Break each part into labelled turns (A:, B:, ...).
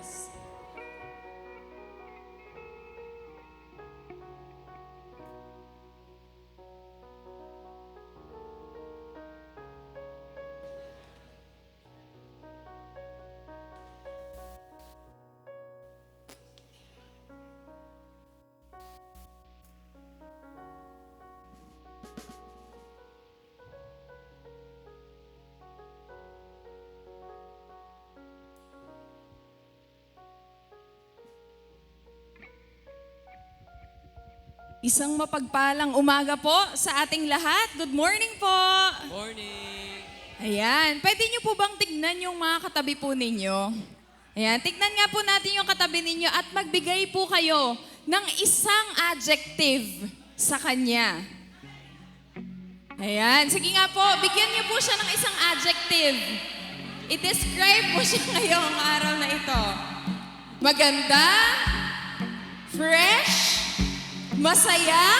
A: Jesus. Isang mapagpalang umaga po sa ating lahat. Good morning po!
B: Morning!
A: Ayan, pwede niyo po bang tignan yung mga katabi po ninyo? Ayan, tignan nga po natin yung katabi ninyo at magbigay po kayo ng isang adjective sa kanya. Ayan, sige nga po, bigyan niyo po siya ng isang adjective. I-describe po siya ngayong araw na ito. Maganda, fresh, masaya.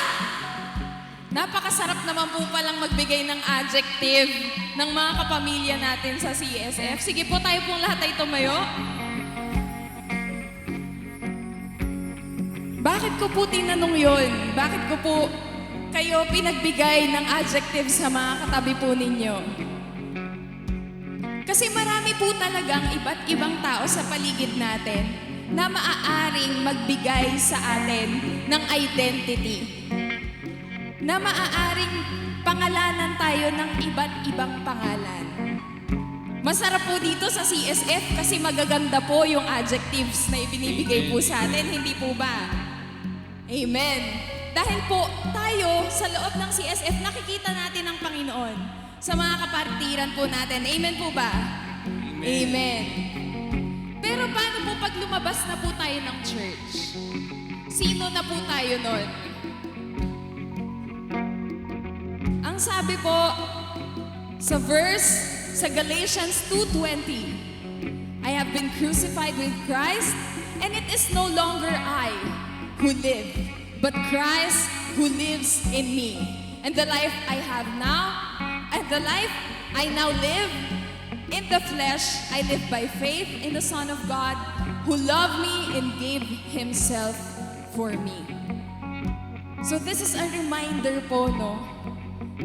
A: Napakasarap naman po palang magbigay ng adjective ng mga kapamilya natin sa CSF. Sige po, tayo pong lahat ay tumayo. Bakit ko po tinanong yun? Bakit ko po kayo pinagbigay ng adjective sa mga katabi po ninyo? Kasi marami po talagang iba't ibang tao sa paligid natin na maaaring magbigay sa atin ng identity. Na maaaring pangalanan tayo ng iba't ibang pangalan. Masarap po dito sa CSF kasi magaganda po yung adjectives na ibinibigay po sa atin, hindi po ba? Amen. Dahil po tayo sa loob ng CSF nakikita natin ang Panginoon sa mga kapartiran po natin. Amen po ba? Amen. Pero paano po pag lumabas na po tayo ng church? Sino na po tayo nun? Ang sabi po sa verse sa Galatians 2:20, I have been crucified with Christ, and it is no longer I who live, but Christ who lives in me. And the life I have now, and the life I now live, in the flesh, I live by faith in the Son of God who loved me and gave Himself for me. So this is a reminder po, no?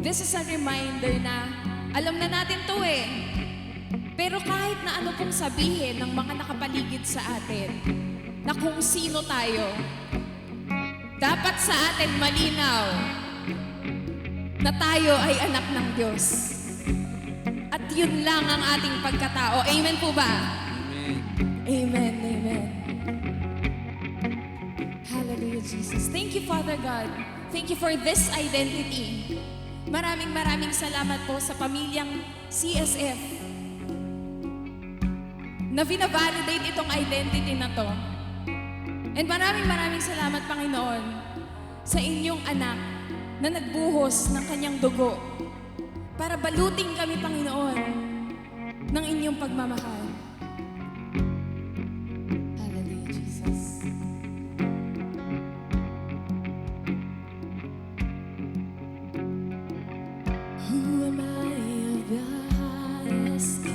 A: This is a reminder na alam na natin to eh. Pero kahit na ano pong sabihin ng mga nakapaligid sa atin, na kung sino tayo, dapat sa atin malinaw na tayo ay anak ng Diyos. At yun lang ang ating pagkatao. Amen po ba?
B: Amen.
A: Amen, amen. Hallelujah, Jesus. Thank you, Father God. Thank you for this identity. Maraming salamat po sa pamilyang CSF na vina-validate itong identity na to. And maraming salamat, Panginoon, sa inyong anak na nagbuhos ng kanyang dugo para balutin kami, Panginoon, ng inyong pagmamahal. Hallelujah, Jesus. Who am I of the highest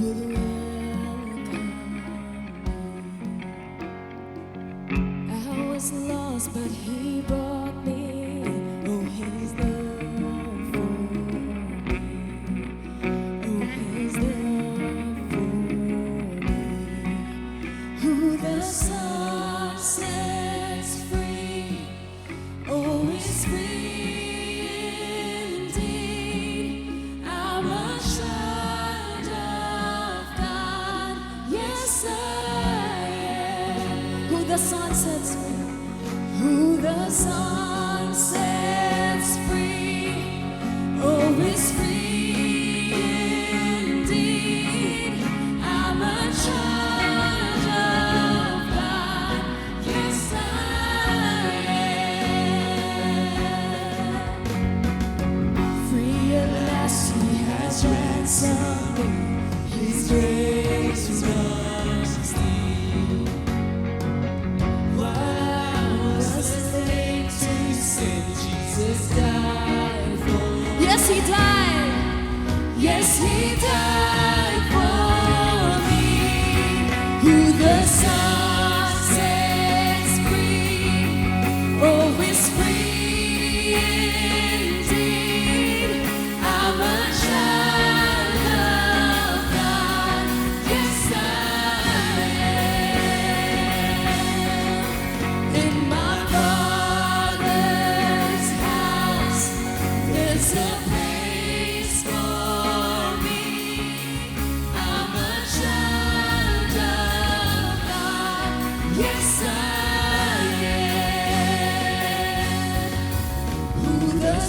A: would welcome me? I was lost, but He brought me. Oh, His love for me. Oh, His love for me. Who the Son sets free, oh, is free. The sun sets free. Who the sun sets free, oh, is free indeed. I'm a child of God. Yes, I am. Free at last, He has ransomed me. His grace runs deep. Yes, He died. Yes, He died for me. Who the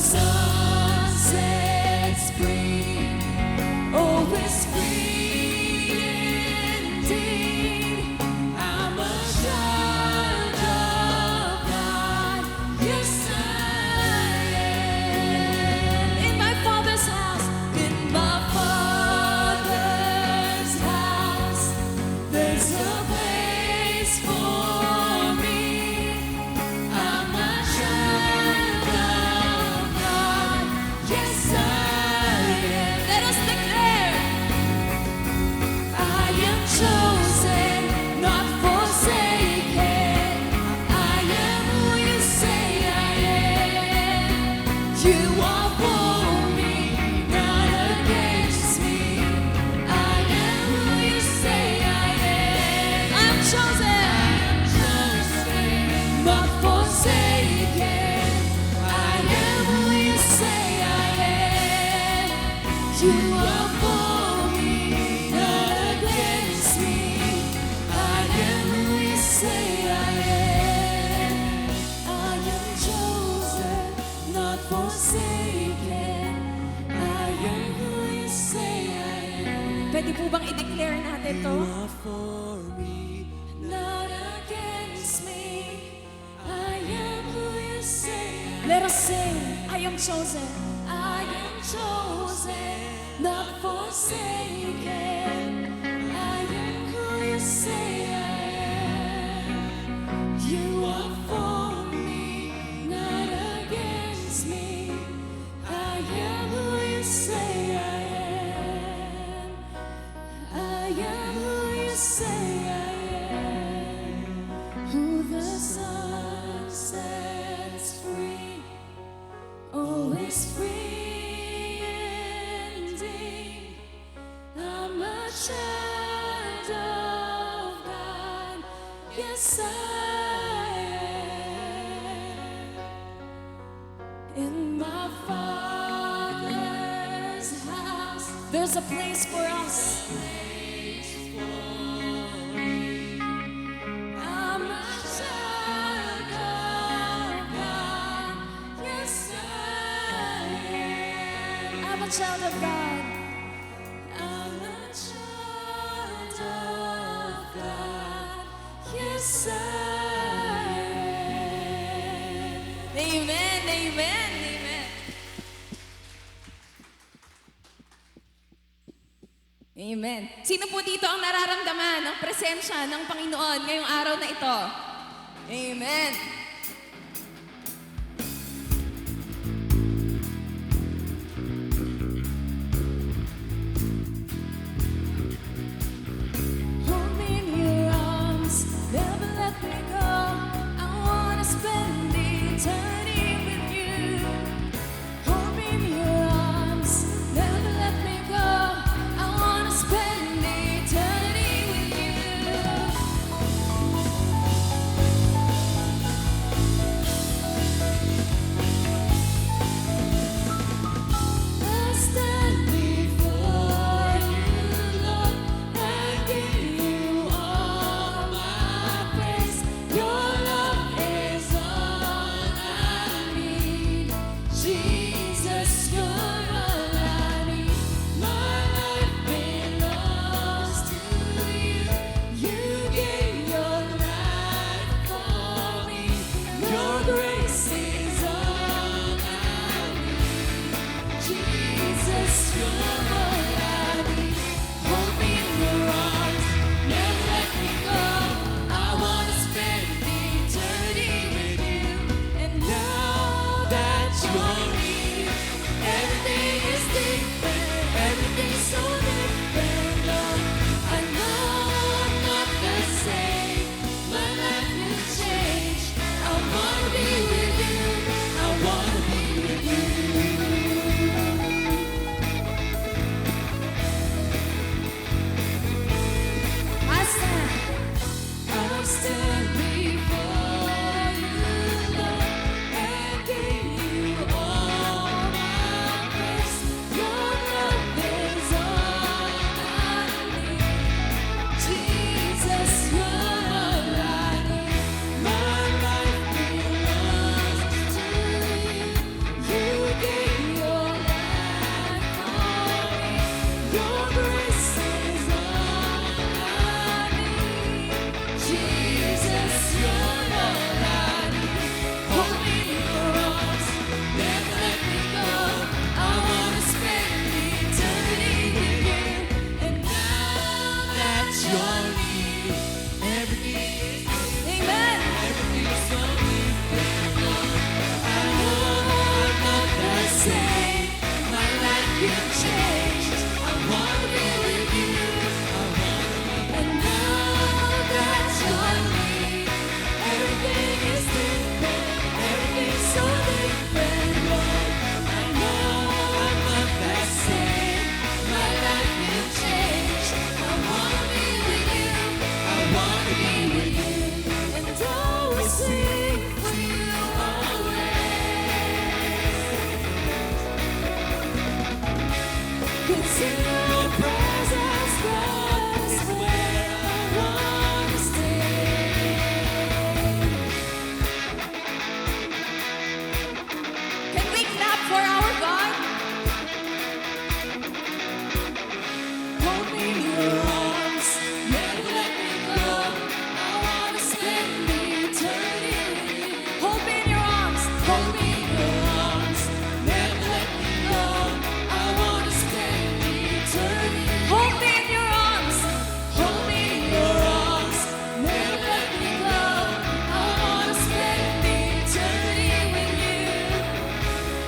A: sun sets free, oh, it's free indeed. I'm a child of God, yes I am. In my Father's house, in my Father's house, there's a place for me. I'm a child of God, yes I am. Let us declare, I am chosen, not forsaken. I am who you say I am. You are for me, not against me. I am who you say I am. I'm chosen, not forsaken. I am who you say I am. You are for me, not against me. I am who you say I am. I am chosen, not forsaken. I am who you say I am. Pwede po bang i-declare natin to?
B: For me,
A: Not against me. I am who you say. Let us sing. I am chosen. I am chosen, not forsaken. I am who you say I am. You are for me, not against me. I am who you say I am. I am who you say I am. Who the sun sets free, oh, is free indeed. I'm a child of God, yes I am. In my Father's house, there's a place for us. I'm a child of God, yes I am. I'm a child of God. I'm a child of God, yes I am. Amen, amen, amen. Amen. Sino po dito ang nararamdaman ng presensya ng Panginoon ngayong araw na ito? Amen. Hold me in your arms, never let me go. I wanna spend eternity with you. Hold me in your arms, never let me go. I wanna spend eternity with you.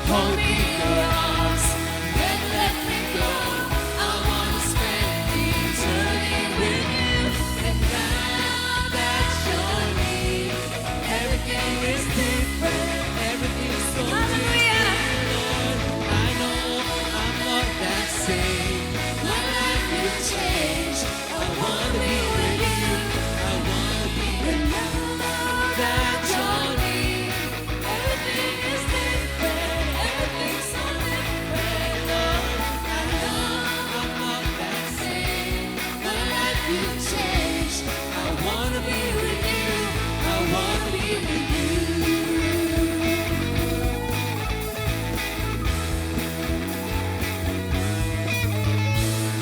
A: hold me in your arms, and let me go. I wanna spend eternity with you. And now that you're near, everything is different, everything's so
B: Hallelujah.
A: different, Lord. I know I'm not that same. My life will change. I wanna be with you. I wanna be with you. That you're near, everything is different, everything's so different, Lord. I know I'm not that same. My life will change. I wanna be with you. I wanna be with you.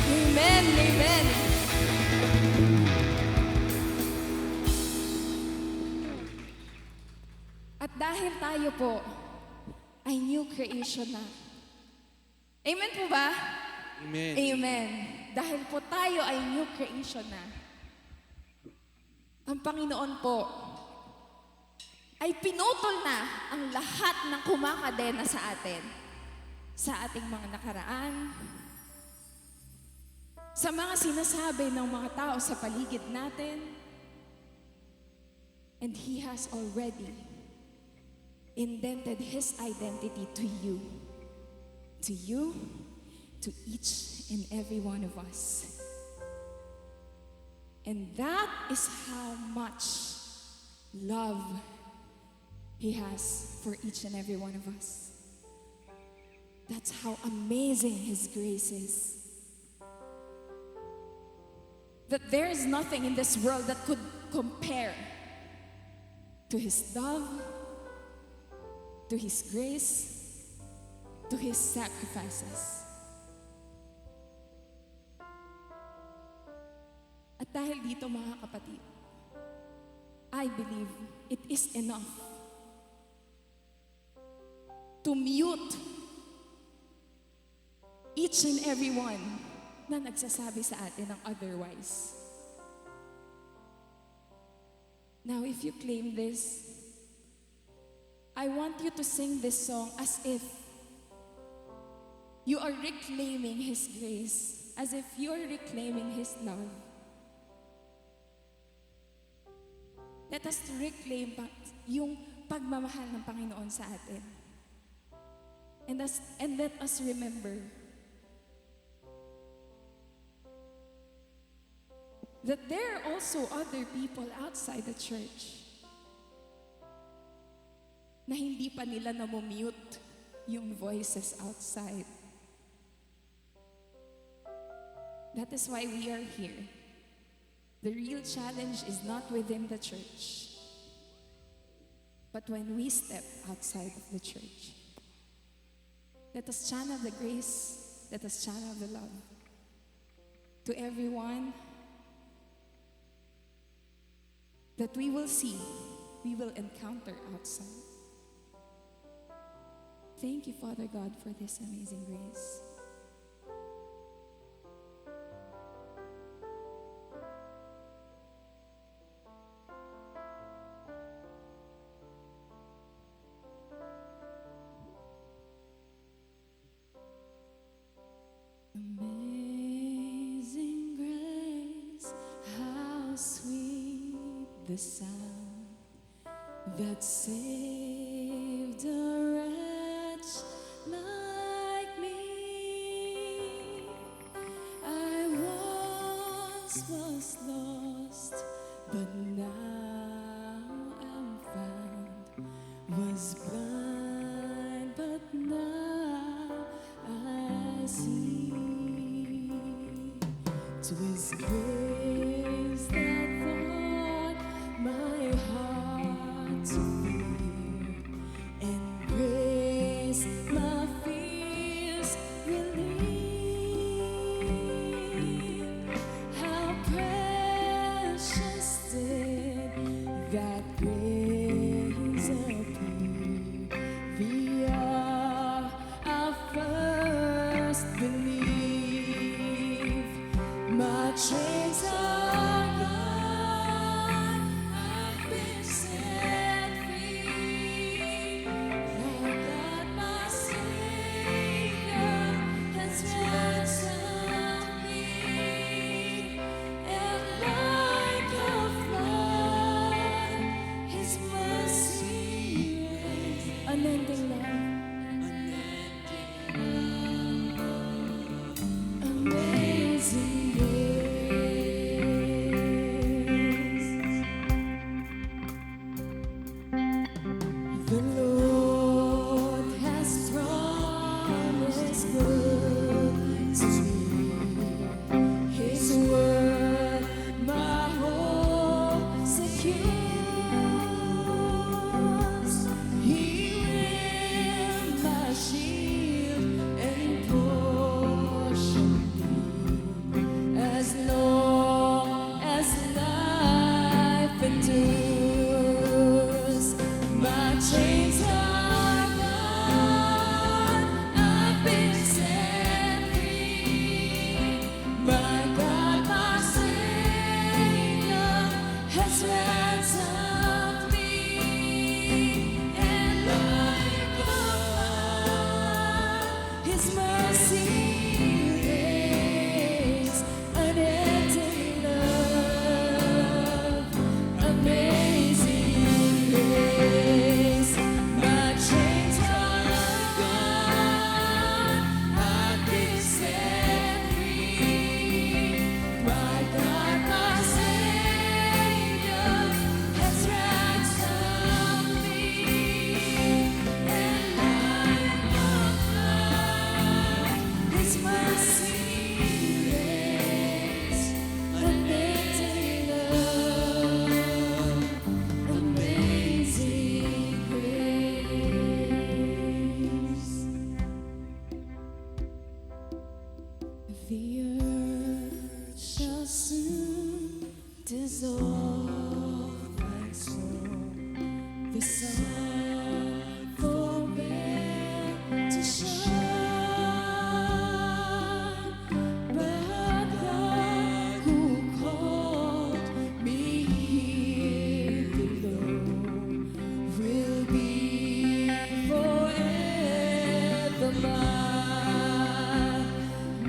A: Amen, amen. At dahil tayo po ay new creation na. Amen po ba?
B: Amen.
A: Amen. Dahil po tayo ay new creation na. Ang Panginoon po ay pinutol na ang lahat ng kumakadena sa atin. Sa ating mga nakaraan, sa mga sinasabi ng mga tao sa paligid natin. And He has already indented His identity to you. To you, to each and every one of us. And that is how much love He has for each and every one of us. That's how amazing His grace is. That there is nothing in this world that could compare to His love, to His grace, to His sacrifices. At dahil dito mga kapatid, I believe it is enough to mute each and every one na nagsasabi sa atin ng otherwise. Now, if you claim this, I want you to sing this song as if you are reclaiming His grace, as if you are reclaiming His love. Let us reclaim yung pagmamahal ng Panginoon sa atin. And let us remember that there are also other people outside the church na hindi pa nila namumute yung voices outside. That is why we are here. The real challenge is not within the church, but when we step outside of the church. Let us channel the grace, let us channel the love to everyone that we will see, we will encounter outside. Thank you, Father God, for this amazing grace. Amazing grace, how sweet the sound that saved a wretch like me. I once was lost, but now am found. Was blind, but now I see. 'Twas grace that taught my heart to fear, and grace my fears relieved. How precious did that grace appear the hour I first believed. My chains Amazing grace. The Lord has promised good to me. His word, my hope secures. He will my shield and portion as long as life endures. My chains are gone, I've been set free. My God, my Savior has ransomed me. And like a flood, His mercy reigns, unending love, amazing grace. My chains are gone, I've been set free. My God, my Savior has ransomed me. And like a flood, His mercy reigns, unending love, amazing grace. The earth shall soon dissolve like snow. The sun forbear to shine, but God who called me here below will be forever mine.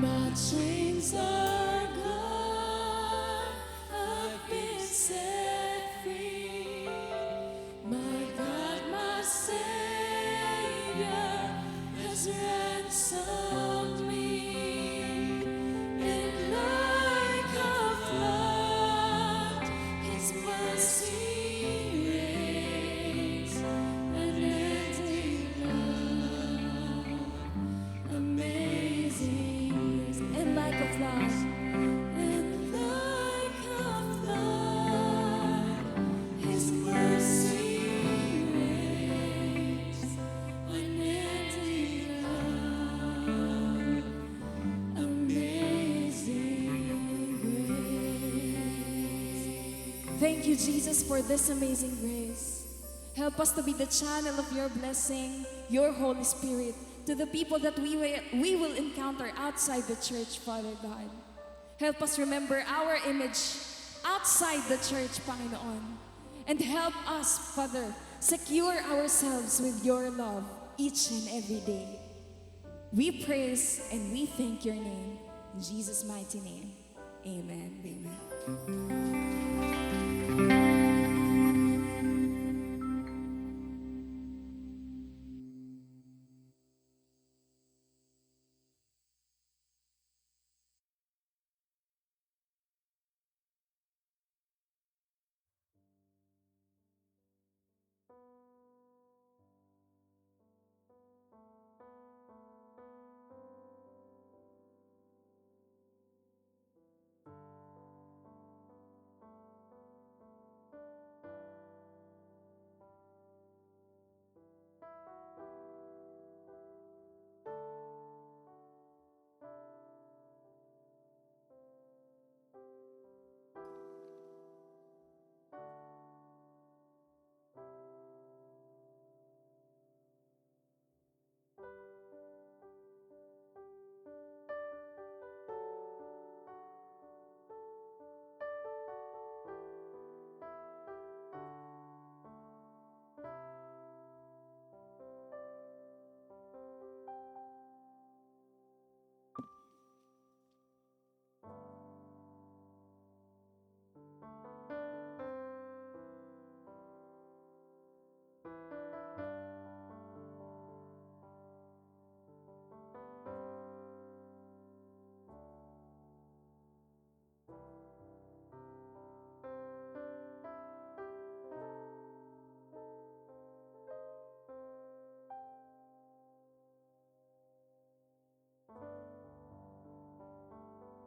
A: My chains are gone, I've been set free. My God, my Savior has ransomed me. And like a flood, His mercy reigns, unending love, amazing grace. And like a flood, and like a flood, His mercy reigns, unending love, amazing grace. Thank you, Jesus, for this amazing grace. Help us to be the channel of your blessing, your Holy Spirit, to the people that we will encounter outside the church, Father God. Help us remember our image outside the church, Panginoon. And help us, Father, secure ourselves with your love each and every day. We praise and we thank your name. In Jesus' mighty name, amen. Amen.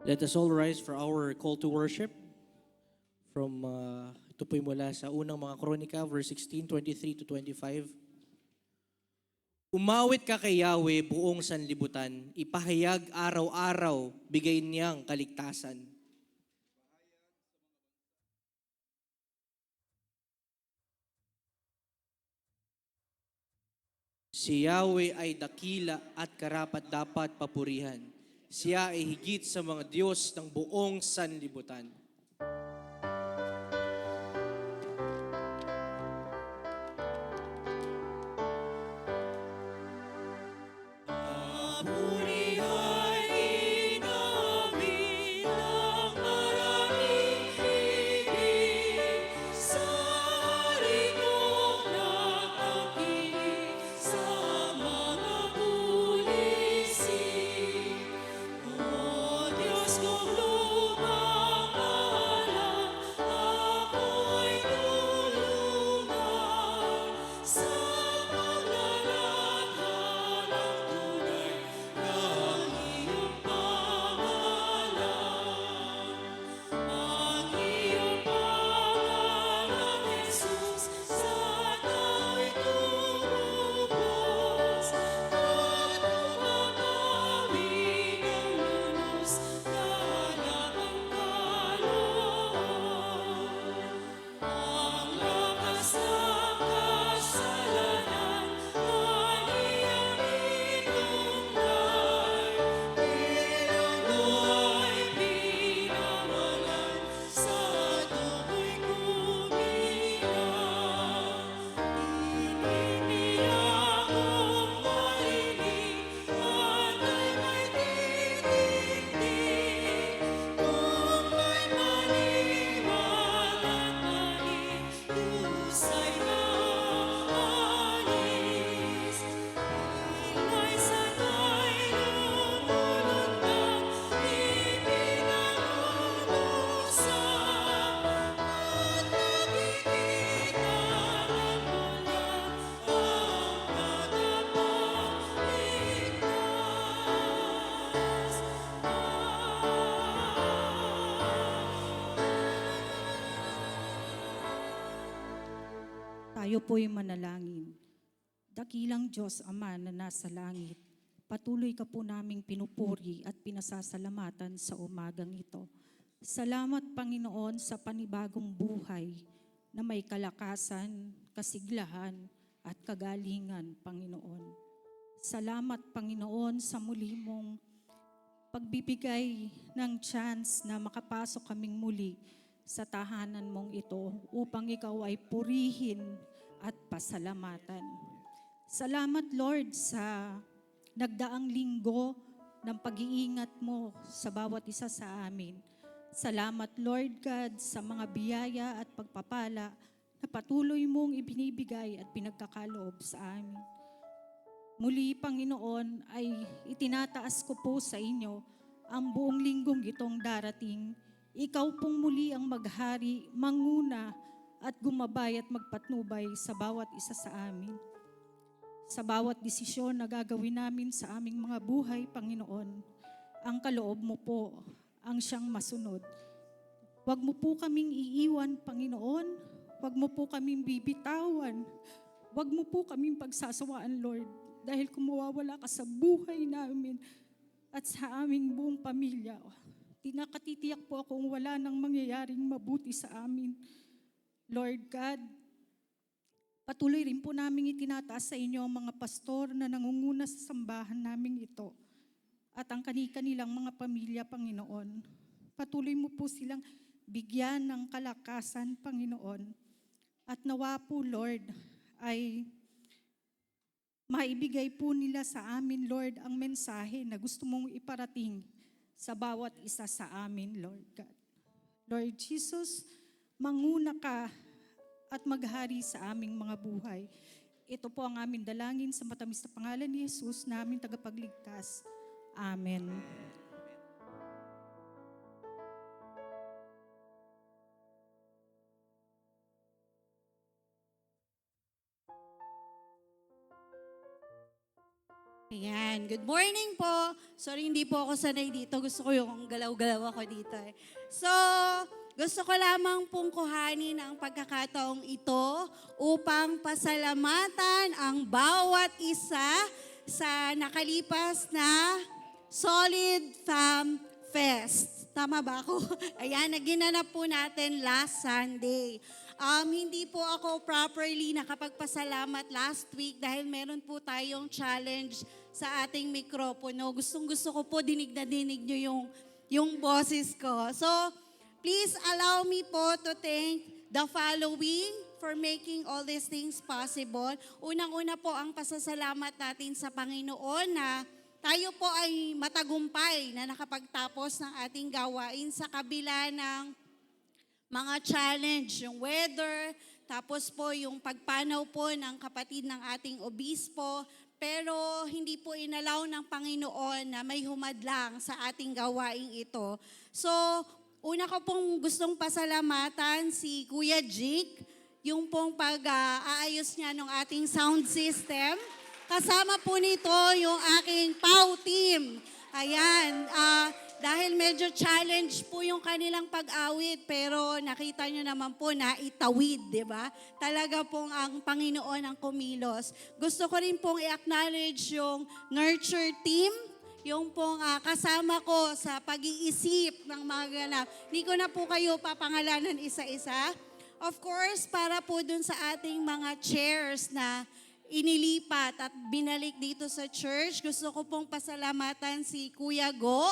C: Let us all rise for our call to worship. From, ito po'y mula sa unang mga kronika, verse 16, 23 to 25. Umawit ka kay Yahweh buong sanlibutan, ipahayag araw-araw, bigay niyang kaligtasan. Si Yahweh ay dakila at karapat-dapat papurihan. Siya ay higit sa mga Diyos ng buong sanlibutan.
B: Purihan inamin ang maraming ibig sa rinong nakakinig sa mga pulisin. O Diyos kong lumang-alam, ako'y tulungan sa paglalakad ng tunay ng iyong pangalan. Ang iyong pangalan, Jesus, sana'y tumubos at umamawid ang lunos na labang kaloob. Ang lakas ng kasalanan ay iyang itunay, bilang mo'y pinawalan sa tukoy kumilang. Tinitiyak kong marinig at ay may titindig, kung may maliwan at malilusay na alis. Ingay sana'y lumulundag, ipinag-uusap, at nakikita ng bulan ang tagapagligtas.
D: Tayo po'y manalangin. Dakilang Diyos Ama na nasa langit, patuloy ka po naming pinupuri at pinasasalamatan sa umagang ito. Salamat, Panginoon, sa panibagong buhay na may kalakasan, kasiglahan at kagalingan, Panginoon. Salamat, Panginoon, sa muli mong pagbibigay ng chance na makapasok kaming muli sa tahanan mong ito upang ikaw ay purihin at pasalamatan. Salamat, Lord, sa nagdaang linggo ng pag-iingat mo sa bawat isa sa amin. Salamat, Lord God, sa mga biyaya at pagpapala na patuloy mong ibinibigay at pinagkakaloob sa amin. Muli, Panginoon, ay itinataas ko po sa inyo ang buong linggong itong darating. Ikaw pong muli ang maghari, manguna at gumabay at magpatnubay sa bawat isa sa amin. Sa bawat desisyon na gagawin namin sa aming mga buhay, Panginoon, ang kaloob mo po ang siyang masunod. Huwag mo po kaming iiwan, Panginoon. Huwag mo po kaming bibitawan. Huwag mo po kaming pagsasawaan, Lord. Dahil kung mawawala ka sa buhay namin at sa aming buong pamilya, tinakatitiyak po akong wala nang mangyayaring mabuti sa amin. Lord God, patuloy rin po namin itinataas sa inyo ang mga pastor na nangunguna sa sambahan namin ito at ang kanilang mga pamilya, Panginoon. Patuloy mo po silang bigyan ng kalakasan, Panginoon. At nawa po, Lord, ay maibigay po nila sa amin, Lord, ang mensahe na gusto mong iparating sa bawat isa sa amin, Lord God. Lord Jesus, manguna ka at maghari sa aming mga buhay. Ito po ang aming dalangin sa matamis na pangalan ni Jesus na aming tagapagligtas. Amen.
E: Ayan, good morning po. Sorry, hindi po ako sanay dito. Gusto ko yung galaw-galaw ako dito. So, gusto ko lamang pong kuhanin ang pagkakataong ito upang pasalamatan ang bawat isa sa nakalipas na Solid Fam Fest. Tama ba ako? Ayan, naginanap po natin last Sunday. Hindi po ako properly nakapagpasalamat last week dahil meron po tayong challenge sa ating mikropono. Gustong-gusto ko po dinig na dinig nyo yung boses ko. So, please allow me po to thank the following for making all these things possible. Unang-una po ang pasasalamat natin sa Panginoon na tayo po ay matagumpay na nakapagtapos ng ating gawain sa kabila ng mga challenge, yung weather, tapos po yung pagpanaw po ng kapatid ng ating obispo, pero hindi po inalaw ng Panginoon na may humadlang sa ating gawaing ito. So, una ko pong gustong pasalamatan si Kuya Jake, yung pong pag-aayos niya ng ating sound system. Kasama po nito yung aking POW team. Ayan, dahil medyo challenge po yung kanilang pag-awit, pero nakita nyo naman po na itawid, di ba? Talaga pong ang Panginoon ang kumilos. Gusto ko rin pong i-acknowledge yung nurture team, yung pong kasama ko sa pag-iisip ng mga ganap. Hindi ko na po kayo papangalanan isa-isa. Of course, para po dun sa ating mga chairs na inilipat at binalik dito sa church, gusto ko pong pasalamatan si Kuya Go,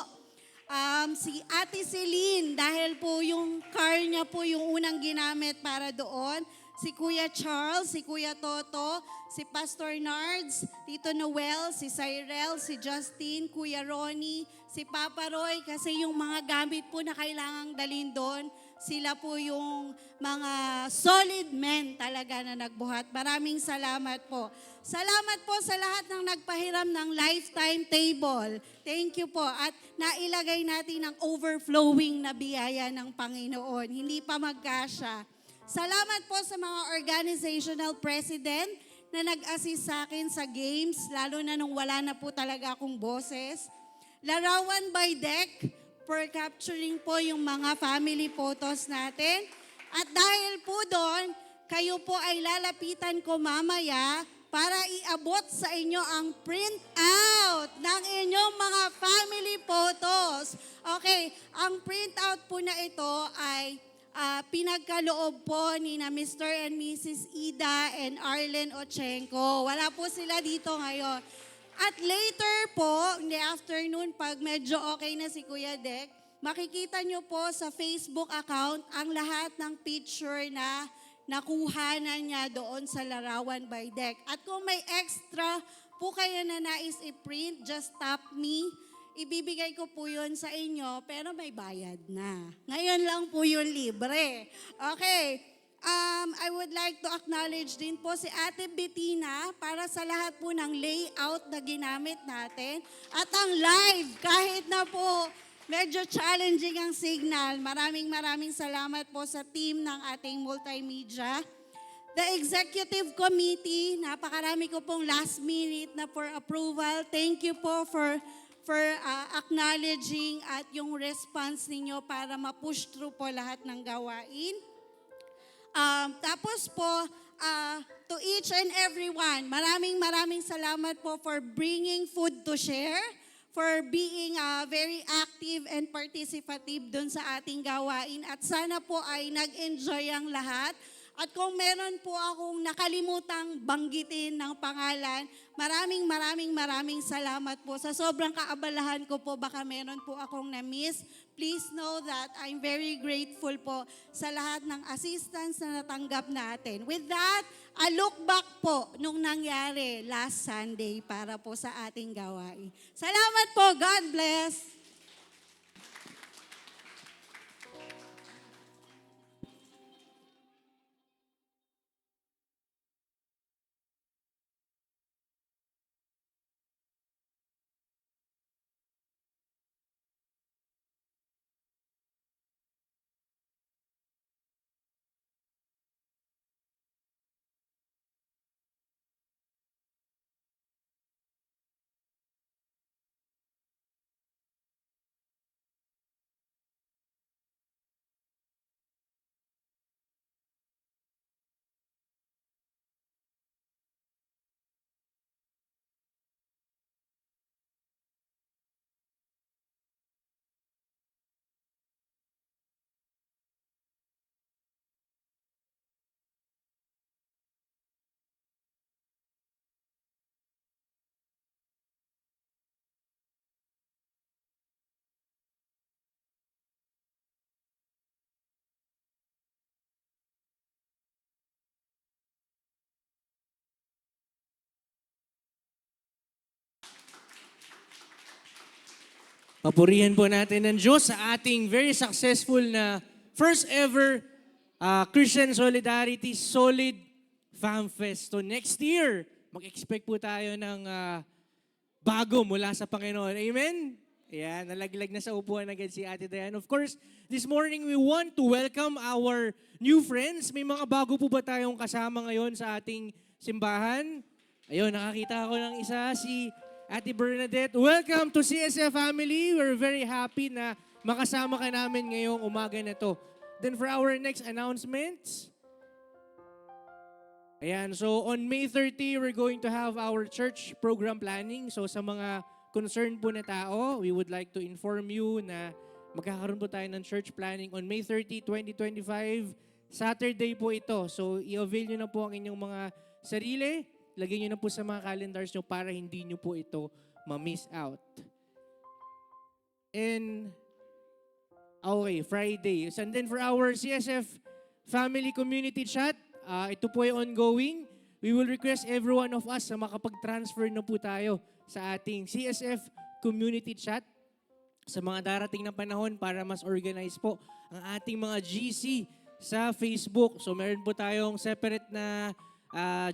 E: si Ate Celine, dahil po yung car niya po yung unang ginamit para doon. Si Kuya Charles, si Kuya Toto, si Pastor Nards, Tito Noel, si Cyrel, si Justin, Kuya Ronnie, si Papa Roy, kasi yung mga gamit po na kailangang dalhin doon, sila po yung mga solid men talaga na nagbuhat. Maraming salamat po. Salamat po sa lahat ng nagpahiram ng lifetime table. Thank you po. At nailagay natin ang overflowing na biyaya ng Panginoon. Hindi pa magkasya. Salamat po sa mga organizational president na nag-assist sa akin sa games, lalo na nung wala na po talaga akong boses. Larawan by Deck, for capturing po yung mga family photos natin. At dahil po doon, kayo po ay lalapitan ko mamaya para iabot sa inyo ang print out ng inyong mga family photos. Okay, ang print out po na ito ay pinagkaloob po ni na Mr. and Mrs. Ida and Arlen Ochenko. Wala po sila dito ngayon. At later po, in the afternoon, pag medyo okay na si Kuya Dek, makikita nyo po sa Facebook account ang lahat ng picture na nakuha na niya doon sa Larawan by Dek. At kung may extra po kayo na nais i-print, just tap me. Ibibigay ko po yun sa inyo, pero may bayad na. Ngayon lang po yun libre. Okay. I would like to acknowledge din po si Ate Bettina para sa lahat po ng layout na ginamit natin. At ang live, kahit na po medyo challenging ang signal. Maraming salamat po sa team ng ating multimedia. The Executive Committee, napakarami ko pong last minute na for approval. Thank you po for acknowledging at yung response ninyo para ma-push through po lahat ng gawain. Tapos po, to each and everyone, maraming salamat po for bringing food to share, for being very active and participative dun sa ating gawain. At sana po ay nag-enjoy ang lahat. At kung meron po akong nakalimutang banggitin ng pangalan, maraming salamat po. Sa sobrang kaabalahan ko po, baka meron po akong na-miss. Please know that I'm very grateful po sa lahat ng assistance na natanggap natin. With that, I look back po nung nangyari last Sunday para po sa ating gawain. Salamat po. God bless.
C: Papurihan po natin ng Diyos sa ating very successful na first ever Christian Solidarity Solid Fam Fest. So next year, mag-expect po tayo ng bago mula sa Panginoon. Amen? Ayan, nalaglag na sa upuan agad si Ate Diane. Of course, this morning we want to welcome our new friends. May mga bago po ba tayong kasama ngayon sa ating simbahan? Ayun, nakakita ako ng isa, si Ate Bernadette. Welcome to CSF family. We're very happy na makasama ka namin ngayong umaga na to. Then for our next announcements, ayan, so on May 30, we're going to have our church program planning. So sa mga concerned po na tao, we would like to inform you na magkakaroon po tayo ng church planning on May 30, 2025. Saturday po ito. So i-avail nyo na po ang inyong mga sarili. Lagyan nyo na po sa mga calendars nyo para hindi nyo po ito ma-miss out. And, okay, Friday. And then for our CSF family community chat, ito po ay ongoing. We will request every one of us na makapag-transfer na po tayo sa ating CSF community chat sa mga darating na panahon para mas organize po ang ating mga GC sa Facebook. So meron po tayong separate na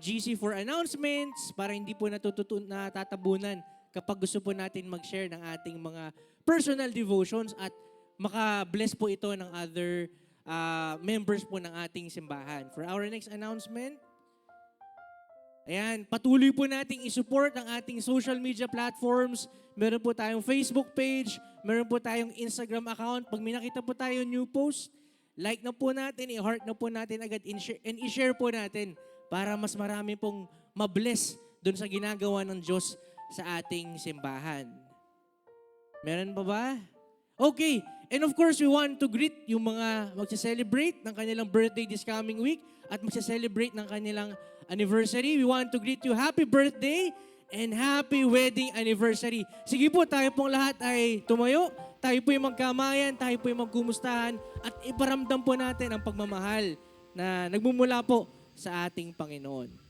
C: GC for announcements para hindi po natatabunan kapag gusto po natin mag-share ng ating mga personal devotions at maka-bless po ito ng other members po ng ating simbahan. For our next announcement, ayan, patuloy po nating isupport ang ating social media platforms. Meron po tayong Facebook page, meron po tayong Instagram account. Pag may nakita po tayo new post, like na po natin, i-heart na po natin agad, and i-share po natin para mas marami pong mabless doon sa ginagawa ng Diyos sa ating simbahan. Meron pa ba? Okay. And of course, we want to greet yung mga magsa-celebrate ng kanilang birthday this coming week at magsa-celebrate ng kanilang anniversary. We want to greet you happy birthday and happy wedding anniversary. Sige po, tayo pong lahat ay tumayo. Tayo po yung magkamayan, tayo po yung magkumustahan at iparamdam po natin ang pagmamahal na nagmumula po sa ating Panginoon.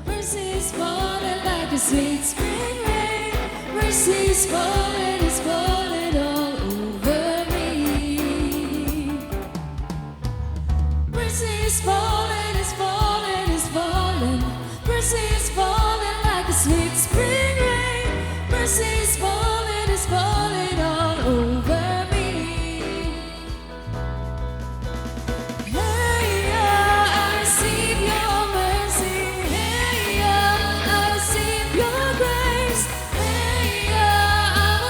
A: Mercy's falling like a sweet spring rain. Mercy's falling, it's falling all over me. Mercy's falling, it's falling, it's falling. Mercy's falling like a sweet spring rain. Mercy's falling, it's falling all over me. Hey, I receive your mercy. Hey, I receive your grace. Hey, I'm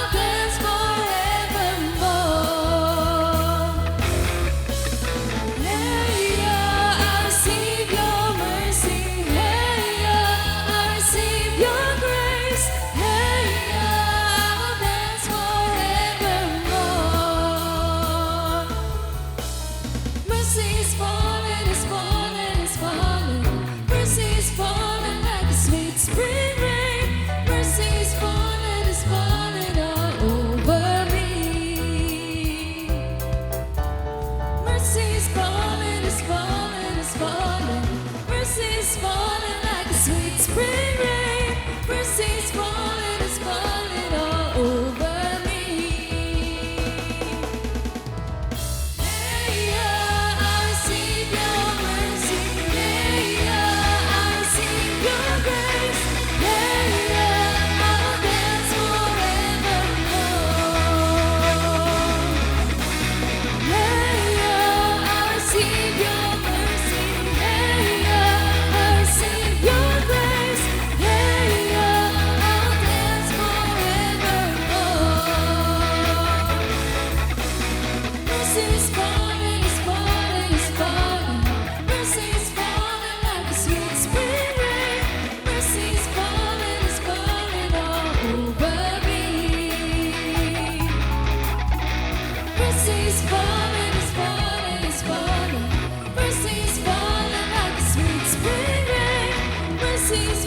A: is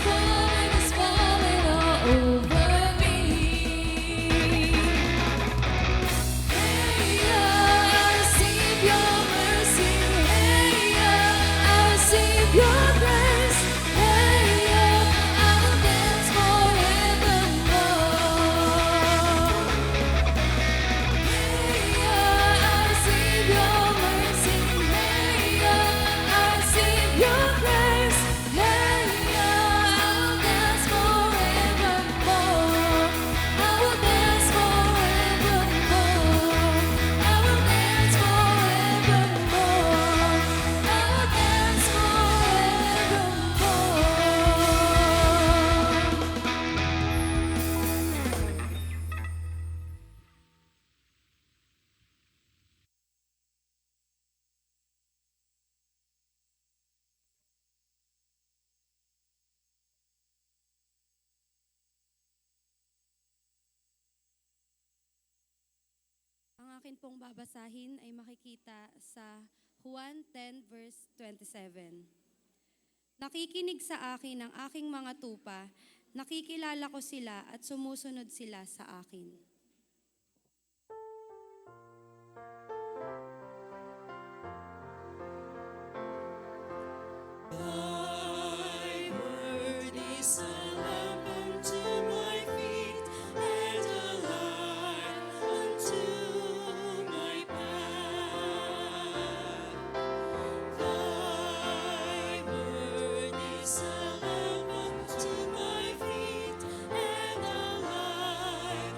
A: falling all over me. Hey, I receive your mercy. Hey, I receive your grace. Hey, I will dance forevermore. Hey, I receive your mercy. Hey, I receive your grace. Hey, I will dance forevermore. I will dance forevermore. I will dance forevermore. I will dance forevermore.
F: Ang akin pong babasahin ay makikita sa Juan 10 verse 27. Nakikinig sa akin ang aking mga tupa, nakikilala ko sila at sumusunod sila sa akin.
B: Thy word is a lamp unto my feet and a light unto my path. Thy word is a lamp unto my feet and a light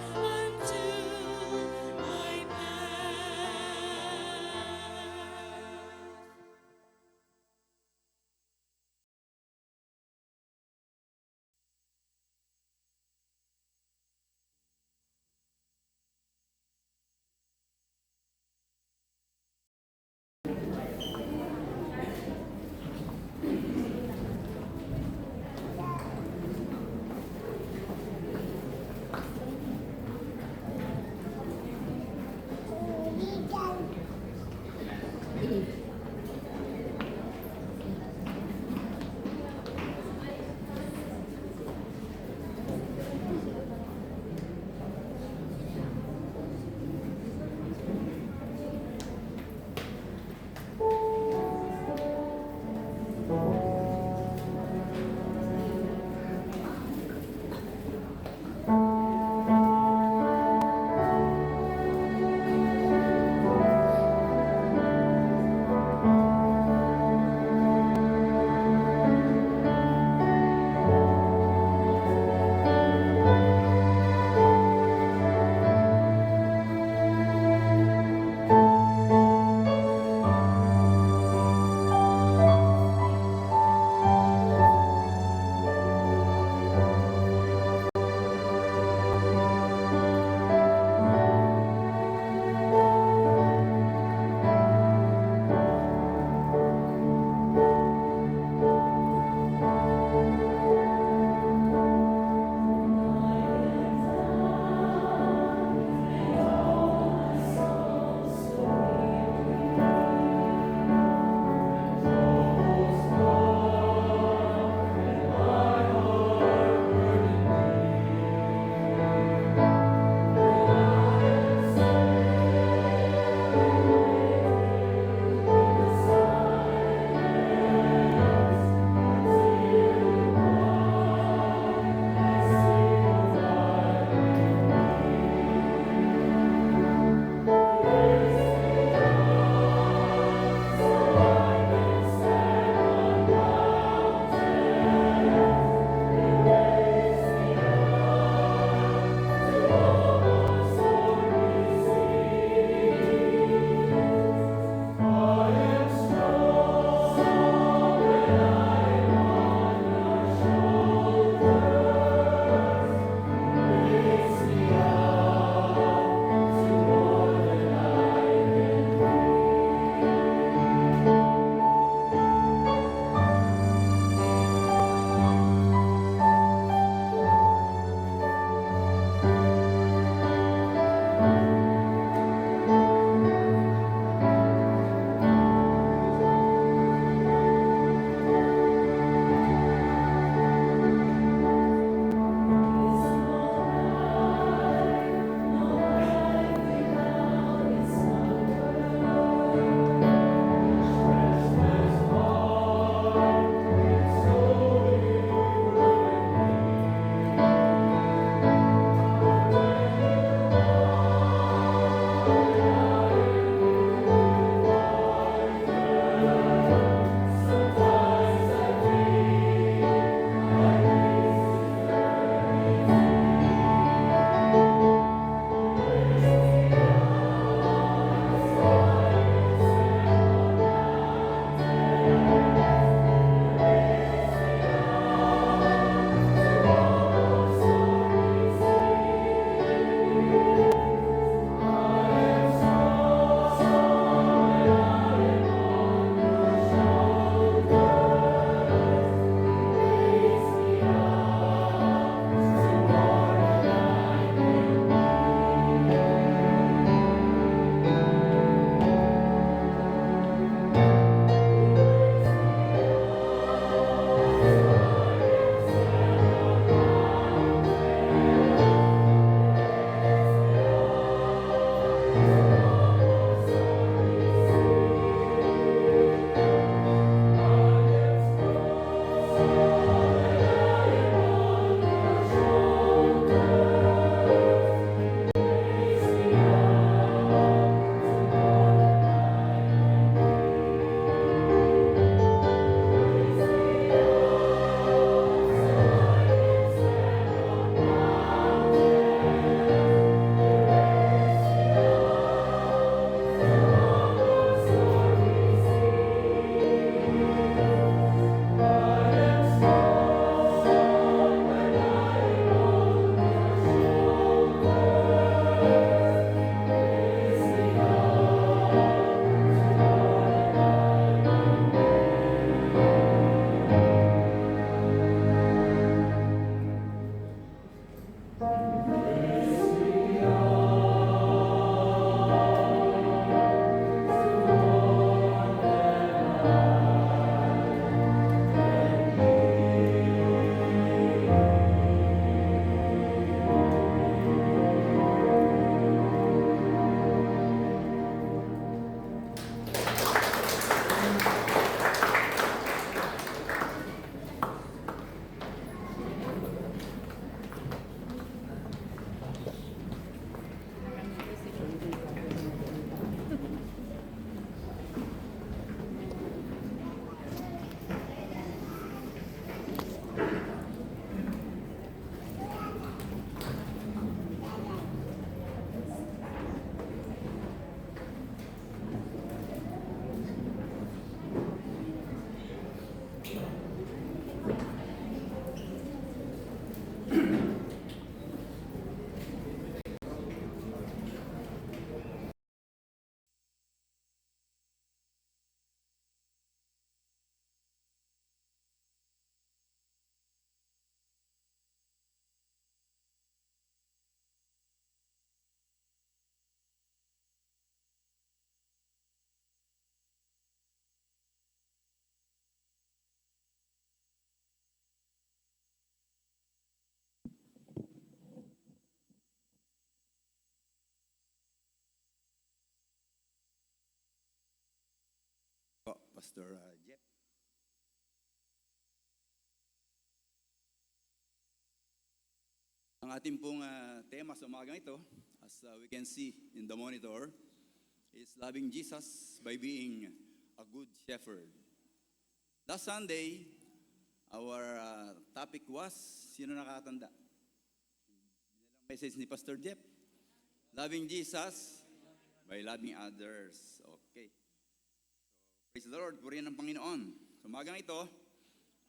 G: Pastor Jeff. Ang ating pong tema sa umagang ito, as we can see in the monitor, is loving Jesus by being a good shepherd. Last Sunday, our topic was, sino nakatanda? Yun ang message ni Pastor Jeff. Loving Jesus by loving others. Okay. So, praise the Lord, purihin ang Panginoon. Sa umagang ito,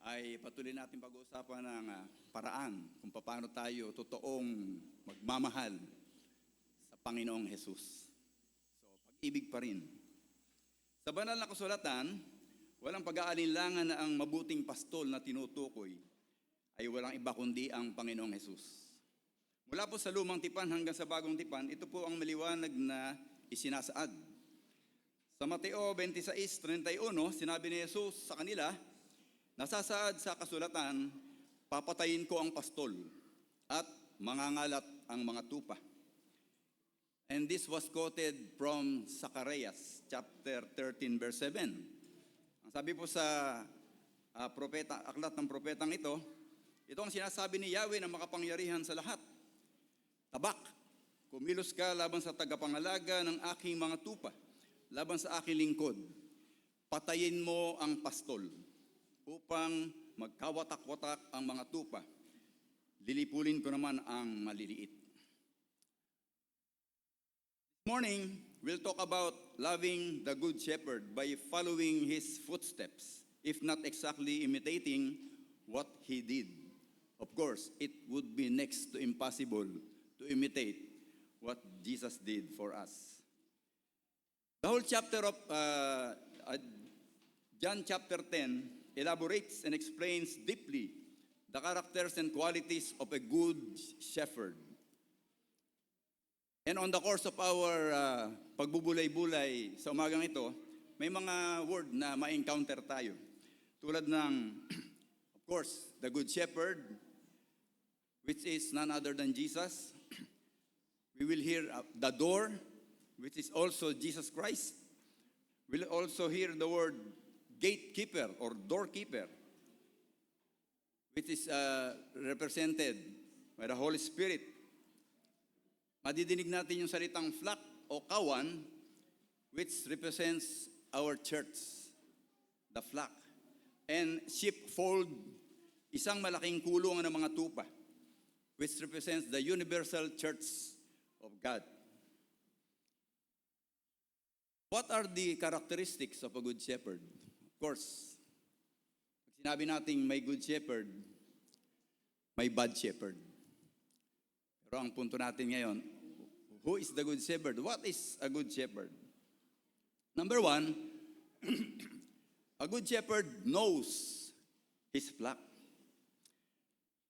G: ay patuloy natin pag-uusapan ng paraan kung paano tayo totoong magmamahal sa Panginoong Jesus. So, pag-ibig pa rin. Sa banal na kasulatan, walang pag-aalinlangan na ang mabuting pastol na tinutukoy ay walang iba kundi ang Panginoong Jesus. Mula po sa lumang tipan hanggang sa bagong tipan, ito po ang maliwanag na isinasaad. Sa Mateo 26:31, sinabi ni Jesus sa kanila, nasasaad sa kasulatan, papatayin ko ang pastol at mangangalat ang mga tupa. And this was quoted from Zacharias chapter 13 verse 7. Ang sabi po sa aklat ng propetang ito ang sinasabi ni Yahweh na makapangyarihan sa lahat. Tabak, kumilos ka laban sa tagapangalaga ng aking mga tupa, laban sa aking lingkod. Patayin mo ang pastol upang magkawatak-watak ang mga tupa. Lilipulin ko naman ang maliliit. This morning, we'll talk about loving the Good Shepherd by following his footsteps, if not exactly imitating what he did. Of course, it would be next to impossible to imitate what Jesus did for us. The whole chapter of John chapter 10 elaborates and explains deeply the characters and qualities of a good shepherd. And on the course of our pagbubulay-bulay sa umagang ito, may mga word na ma-encounter tayo. Tulad ng, of course, the good shepherd, which is none other than Jesus. We will hear the door, which is also Jesus Christ. We'll also hear the word gatekeeper or doorkeeper, which is represented by the Holy Spirit. Madidinig natin yung salitang flock o kawan, which represents our church, the flock. And sheepfold, isang malaking kulungan ng mga tupa, which represents the universal church of God. What are the characteristics of a good shepherd? Of course, pag sinabi nating may good shepherd, may bad shepherd. Pero ang punto natin ngayon, who is the good shepherd? What is a good shepherd? Number one, a good shepherd knows his flock.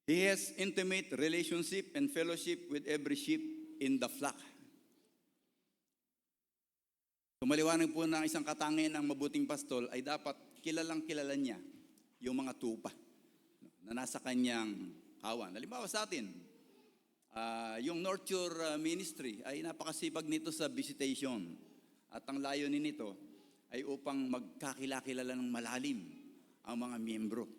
G: He has intimate relationship and fellowship with every sheep in the flock. So maliwanag po na isang katangian ng mabuting pastol ay dapat kilalang kilala niya yung mga tupa na nasa kanyang kawan. Halimbawa sa atin, yung nurture ministry ay napakasipag nito sa visitation. At ang layunin nito ay upang magkakilala ng malalim ang mga miyembro.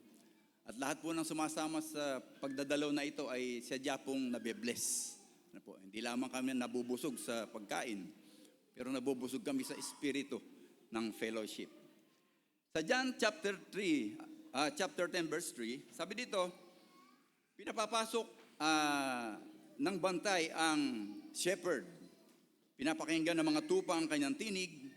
G: At lahat po ng sumasama sa pagdadalaw na ito ay sadya pong nabe-bless. Hindi lamang kami nabubusog sa pagkain, pero nabubusog kami sa espiritu ng fellowship. Sa John chapter 10 verse 3, sabi dito, pinapapasok ng bantay ang shepherd. Pinapakinggan ng mga tupa ang kanyang tinig,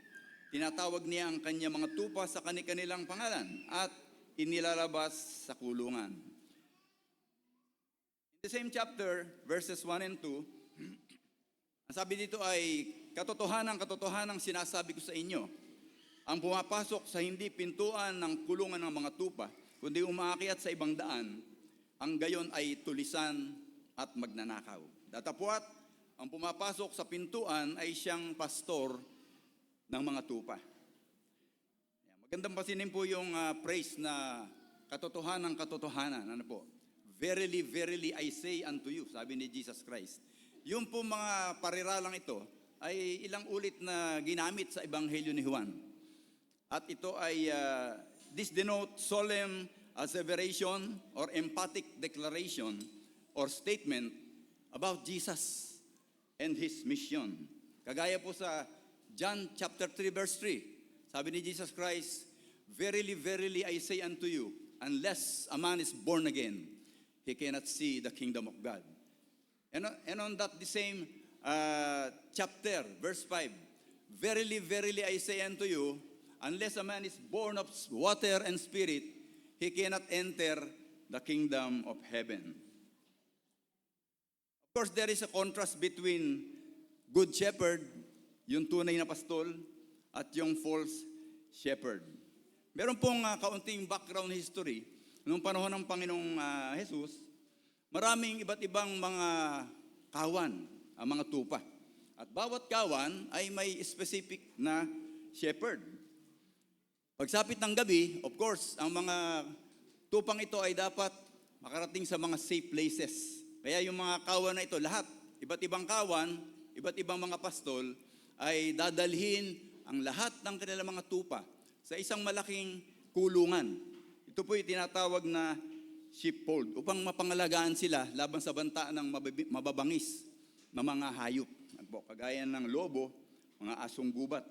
G: tinatawag niya ang kanyang mga tupa sa kanilang pangalan at inilalabas sa kulungan. In the same chapter, verses 1 and 2, ang sabi dito ay, katotohanan sinasabi ko sa inyo, ang pumapasok sa hindi pintuan ng kulungan ng mga tupa, kundi umaakyat sa ibang daan, ang gayon ay tulisan at magnanakaw. Datapwat, ang pumapasok sa pintuan ay siyang pastor ng mga tupa. Magandang pasinin po yung praise na katotohanan. Ano po? Verily, verily, I say unto you, sabi ni Jesus Christ. Yung po mga pariralang ito ay ilang ulit na ginamit sa Ebanghelyo ni Juan. At ito ay, this denote solemn asseveration or emphatic declaration or statement about Jesus and His mission. Kagaya po sa John chapter 3 verse 3, sabi ni Jesus Christ, "Verily, verily, I say unto you, unless a man is born again, he cannot see the kingdom of God." And on that the same chapter, verse 5, "Verily, verily, I say unto you, unless a man is born of water and spirit, he cannot enter the kingdom of heaven." Of course, there is a contrast between good shepherd, yung tunay na pastol, at yung false shepherd. Meron pong kaunting background history. Noong panahon ng Panginoong Jesus, maraming iba't ibang mga kawan, ang mga tupa. At bawat kawan ay may specific na shepherd. Pagsapit ng gabi, of course, ang mga tupang ito ay dapat makarating sa mga safe places. Kaya yung mga kawan na ito, lahat, iba't ibang kawan, iba't ibang mga pastol, ay dadalhin ang lahat ng kanilang mga tupa sa isang malaking kulungan. Ito po yung tinatawag na sheepfold upang mapangalagaan sila laban sa banta ng mababangis na mga hayop. Kagaya ng lobo, mga asong gubat.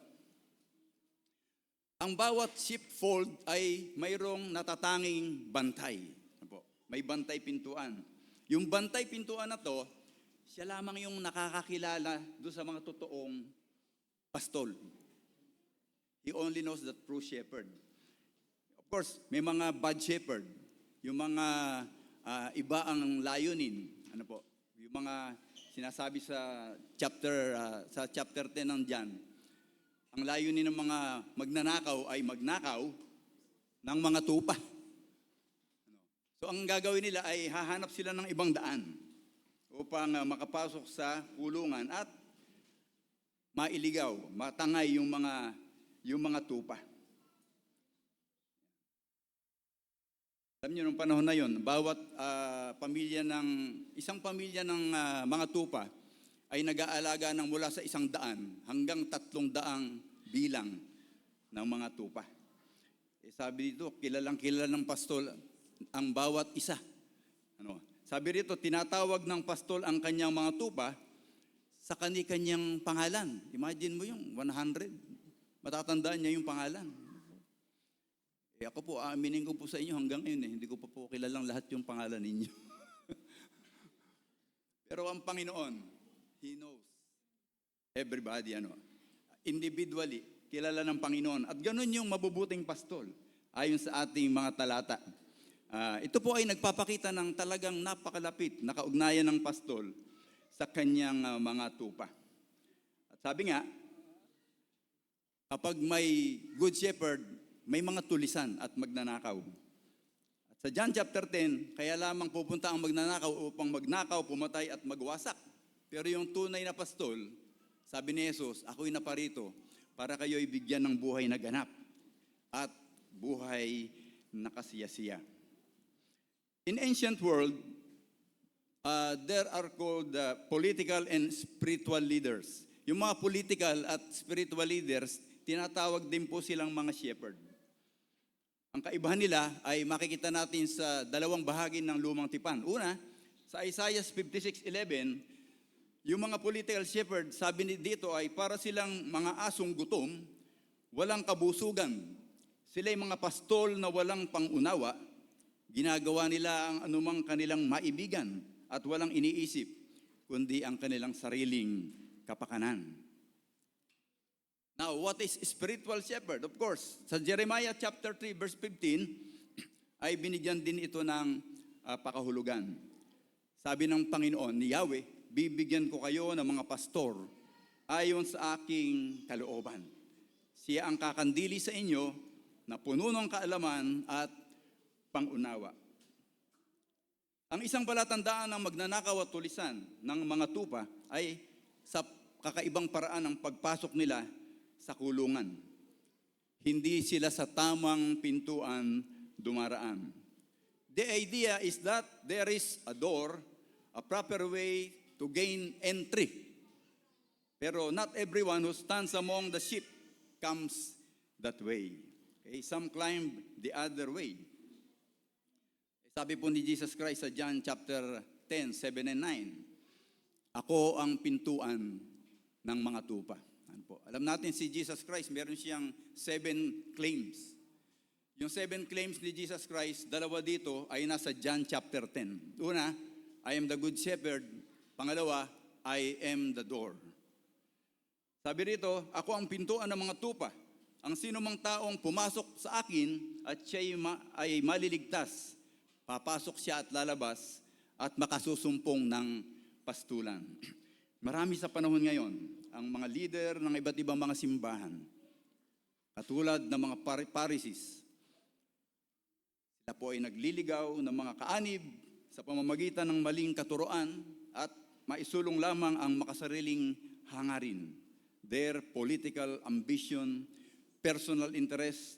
G: Ang bawat sheepfold ay mayroong natatanging bantay. May bantay pintuan. Yung bantay pintuan na to, siya lamang yung nakakakilala doon sa mga totoong pastol. He only knows the true shepherd. Of course, may mga bad shepherd. Yung mga iba ang layunin. Yung mga sinasabi sa chapter 10 ng John. Ang layunin ng mga magnanakaw ay magnakaw ng mga tupa. So ang gagawin nila ay hahanap sila ng ibang daan upang makapasok sa kulungan at mailigaw, matangay yung mga tupa. Alam niyo, nung panahon na yon, bawat isang pamilya ng mga tupa ay nag-aalaga ng mula sa 100 hanggang 300 bilang ng mga tupa. Sabi dito, kilalang ng pastol ang bawat isa. Sabi rito, tinatawag ng pastol ang kanyang mga tupa sa kanyang pangalan. Imagine mo yung 100. Matatandaan niya yung pangalan. Ako po, aaminin ko po sa inyo hanggang ngayon, hindi ko pa po kilalang lahat yung pangalan ninyo. Pero ang Panginoon, He knows everybody, individually, kilala ng Panginoon. At ganun yung mabubuting pastol, ayon sa ating mga talata. Ito po ay nagpapakita ng talagang napakalapit na kaugnayan ng pastol sa kanyang mga tupa. At sabi nga, kapag may good shepherd, may mga tulisan at magnanakaw. At sa John chapter 10, kaya lamang pupunta ang magnanakaw upang magnakaw, pumatay at magwasak. Pero yung tunay na pastol, sabi ni Jesus, ako'y naparito para kayo'y bigyan ng buhay na ganap at buhay na kasiyasiya. In ancient world, there are called political and spiritual leaders. Yung mga political at spiritual leaders, tinatawag din po silang mga shepherd. Ang kaibahan nila ay makikita natin sa dalawang bahagi ng Lumang Tipan. Una, sa Isaiah 56:11, yung mga political shepherd, sabi dito ay para silang mga asong gutom, walang kabusugan. Sila ay mga pastol na walang pangunawa. Ginagawa nila ang anumang kanilang maibigan at walang iniisip, kundi ang kanilang sariling kapakanan. Now, what is spiritual shepherd? Of course, sa Jeremiah chapter 3 verse 15, ay binigyan din ito ng pakahulugan. Sabi ng Panginoon ni Yahweh, bibigyan ko kayo ng mga pastor ayon sa aking kalooban. Siya ang kakandili sa inyo na puno ng kaalaman at pangunawa. Ang isang palatandaan ng magnanakaw at tulisan ng mga tupa ay sa kakaibang paraan ng pagpasok nila sa kulungan. Hindi sila sa tamang pintuan dumaraan. The idea is that there is a door, a proper way to gain entry. Pero not everyone who stands among the sheep comes that way. Okay? Some climbed the other way. Sabi po ni Jesus Christ sa John chapter 10, 7 and 9, ako ang pintuan ng mga tupa. Ano po? Alam natin si Jesus Christ, meron siyang 7 claims. Yung 7 claims ni Jesus Christ, dalawa dito ay nasa John chapter 10. Una, I am the good shepherd. Pangalawa, I am the door. Sabi rito, ako ang pintuan ng mga tupa. Ang sino mang taong pumasok sa akin at siya ay maliligtas, papasok siya at lalabas at makasusumpong ng pastulan. Marami sa panahon ngayon, ang mga leader ng iba't ibang mga simbahan, katulad ng mga Pharisees, sila po ay nagliligaw ng mga kaanib sa pamamagitan ng maling katuroan at maisulong lamang ang makasariling hangarin, their political ambition, personal interest,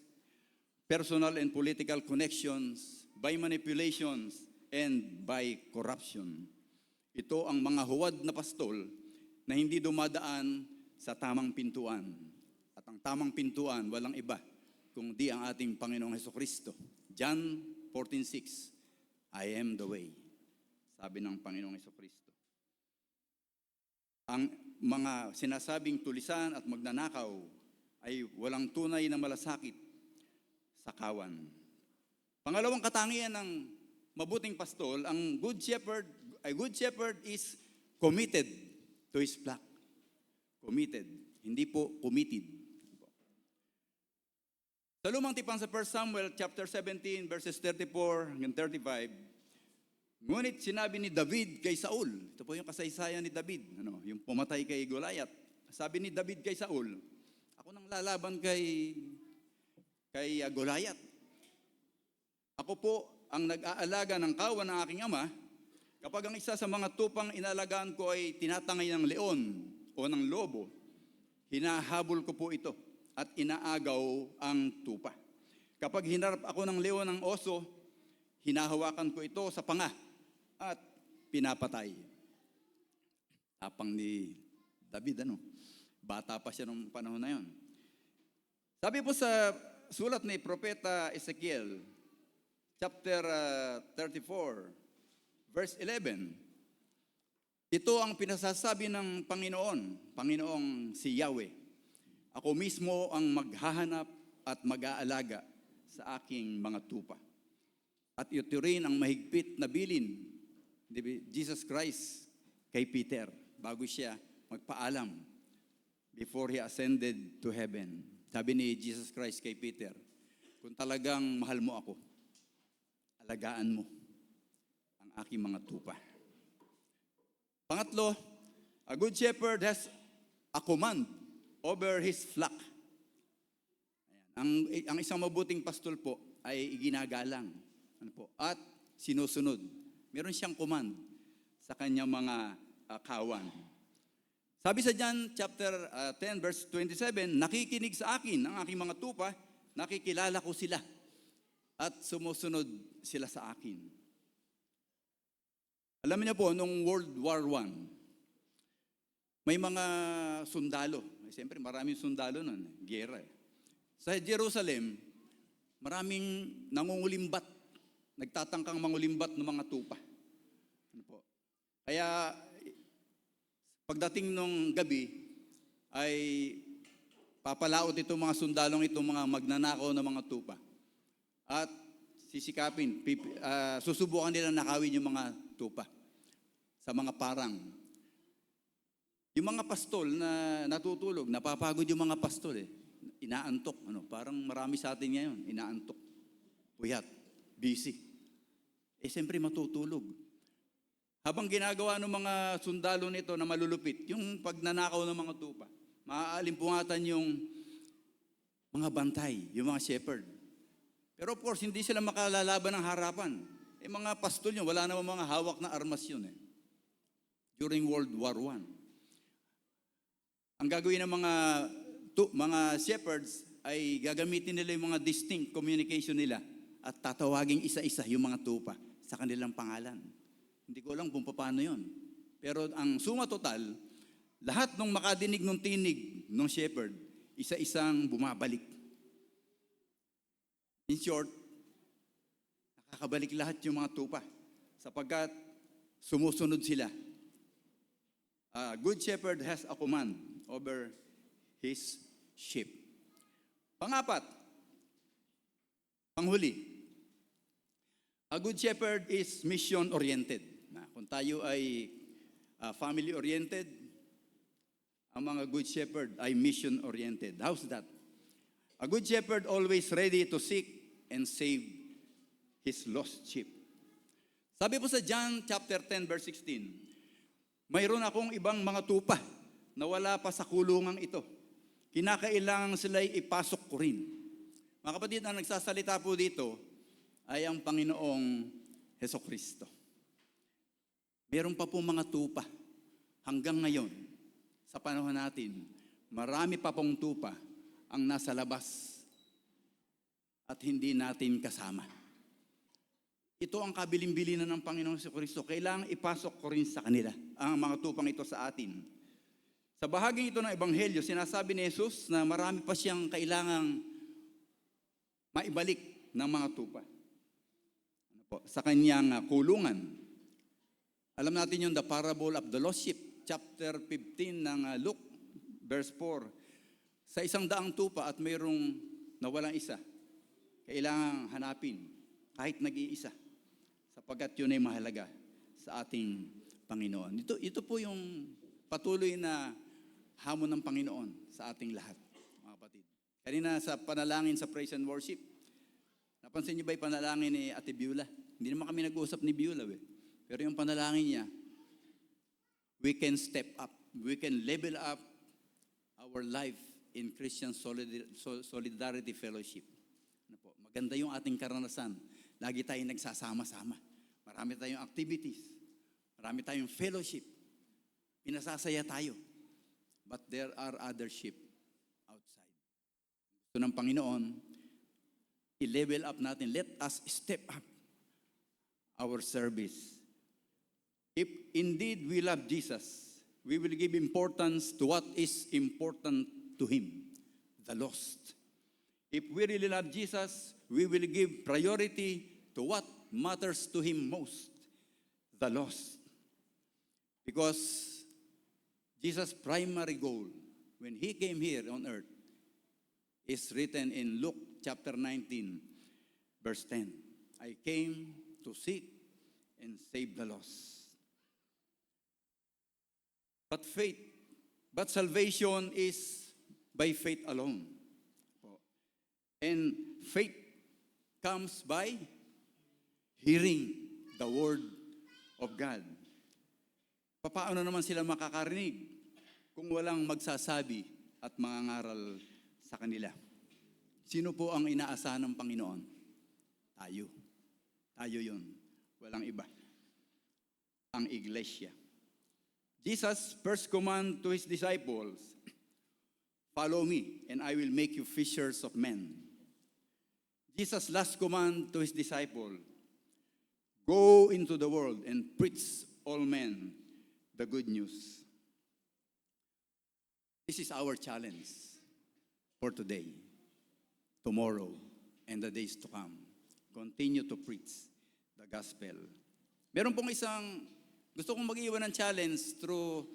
G: personal and political connections, by manipulations, and by corruption. Ito ang mga huwad na pastol na hindi dumadaan sa tamang pintuan. At ang tamang pintuan, walang iba, kundi ang ating Panginoong Hesukristo. John 14:6, I am the way. Sabi ng Panginoong Hesukristo. Ang mga sinasabing tulisan at magnanakaw ay walang tunay na malasakit sa kawan. Pangalawang katangian ng mabuting pastol, ang good shepherd is committed to his flock. Committed, hindi po committed. Sa lumang tipan sa 1 Samuel chapter 17 verses 34 hanggang 35, ngunit sinabi ni David kay Saul, ito po yung kasaysayan ni David, yung pumatay kay Goliath. Sabi ni David kay Saul, ako nang lalaban kay Goliath. Ako po ang nag-aalaga ng kawan ng aking ama. Kapag ang isa sa mga tupang inalagaan ko ay tinatangay ng leon o ng lobo, hinahabol ko po ito at inaagaw ang tupa. Kapag hinarap ako ng leon ng oso, hinahawakan ko ito sa panga at pinapatay. Tapang ni David, bata pa siya nung panahon na yon. Sabi po sa sulat ni Propeta Ezekiel, chapter 34, verse 11, ito ang pinasasabi ng Panginoong si Yahweh. Ako mismo ang maghahanap at mag-aalaga sa aking mga tupa. At ito rin ang mahigpit na bilin ni Jesus Christ kay Peter bago siya magpaalam before he ascended to heaven. Sabi ni Jesus Christ kay Peter, kung talagang mahal mo ako, alagaan mo ang aking mga tupa. Pangatlo, a good shepherd has a command over his flock. Ayan. Ang isang mabuting pastol po ay iginagalang at sinusunod. Meron siyang command sa kanyang mga kawan. Sabi sa John chapter 10 verse 27, nakikinig sa akin ang aking mga tupa, nakikilala ko sila at sumusunod sila sa akin. Alam niyo po, nung World War I, may mga sundalo. Siyempre, maraming sundalo nun, giyera. Sa Jerusalem, maraming nangungulimbat, nagtatangkang mangulimbat ng mga tupa. Kaya, pagdating nung gabi, ay papalaot itong mga sundalong itong mga magnanakaw ng mga tupa. At sisikapin, susubukan nila nakawin yung mga tupa sa mga parang. Yung mga pastol na natutulog, napapagod yung mga pastol inaantok. Parang marami sa atin ngayon, inaantok. Puyat, busy. Siyempre matutulog. Habang ginagawa ng mga sundalo nito na malulupit, yung pagnanakaw ng mga tupa, maaalimpungatan yung mga bantay, yung mga shepherd. Pero of course, hindi sila makalalaban ng harapan. Mga pastol yun, wala namang mga hawak na armas yun during World War I. Ang gagawin ng mga shepherds ay gagamitin nila yung mga distinct communication nila at tatawagin isa-isa yung mga tupa sa kanilang pangalan. Hindi ko alam kung paano yun. Pero ang suma total, lahat ng makadinig ng tinig ng shepherd, isa-isang bumabalik. In short, nakakabalik lahat yung mga tupa sapagkat sumusunod sila. A good shepherd has a command over his sheep. Pangapat, panghuli, a good shepherd is mission-oriented. Kung tayo ay family-oriented, ang mga good shepherd ay mission-oriented. How's that? A good shepherd always ready to seek and save his lost sheep. Sabi po sa John chapter 10 verse 16, mayroon akong ibang mga tupa na wala pa sa kulungang ito. Kinakailangan sila'y ipasok ko rin. Mga kapatid, ang nagsasalita po dito ay ang Panginoong Hesukristo. Meron pa po mga tupa hanggang ngayon sa panahon natin. Marami pa pong tupa ang nasa labas at hindi natin kasama. Ito ang kabilin-bilinan ng Panginoong Hesukristo. Kailangan ipasok ko rin sa kanila ang mga tupang ito sa atin. Sa bahaging ito ng Ebanghelyo, sinasabi ni Jesus na marami pa siyang kailangang maibalik ng mga tupa. Sa kanyang kulungan. Alam natin yung the parable of the lost sheep, chapter 15 ng Luke, verse 4. Sa 100 tupa at mayroong nawalang isa, kailangang hanapin kahit nag-iisa sapagkat yun ay mahalaga sa ating Panginoon. Ito po yung patuloy na hamon ng Panginoon sa ating lahat, mga kapatid. Kanina sa panalangin sa praise and worship, napansin niyo ba yung panalangin ni Ate Beulah? Hindi naman kami nag-uusap ni Beulah. Pero yung panalangin niya, we can step up. We can level up our life in Christian Solidarity Fellowship. Maganda yung ating karanasan. Lagi tayong nagsasama-sama. Marami tayong activities. Marami tayong fellowship. Pinasasaya tayo. But there are other sheep outside. Gusto ng Panginoon, i-level up natin. Let us step up our service. If indeed we love Jesus, we will give importance to what is important to Him, the lost. If we really love Jesus, we will give priority to what matters to Him most, the lost. Because Jesus' primary goal when He came here on earth is written in Luke chapter 19, verse 10. I came to seek and save the lost. But salvation is by faith alone. And faith comes by hearing the word of God. Paano naman sila makakarinig kung walang magsasabi at mangangaral sa kanila? Sino po ang inaasahan ng Panginoon? Tayo. Tayo yun. Walang iba. Ang iglesia. Jesus' first command to His disciples, follow me and I will make you fishers of men. Jesus' last command to His disciple, go into the world and preach all men the good news. This is our challenge for today, tomorrow, and the days to come. Continue to preach the gospel. Meron pong gusto kong mag-iwan ng challenge through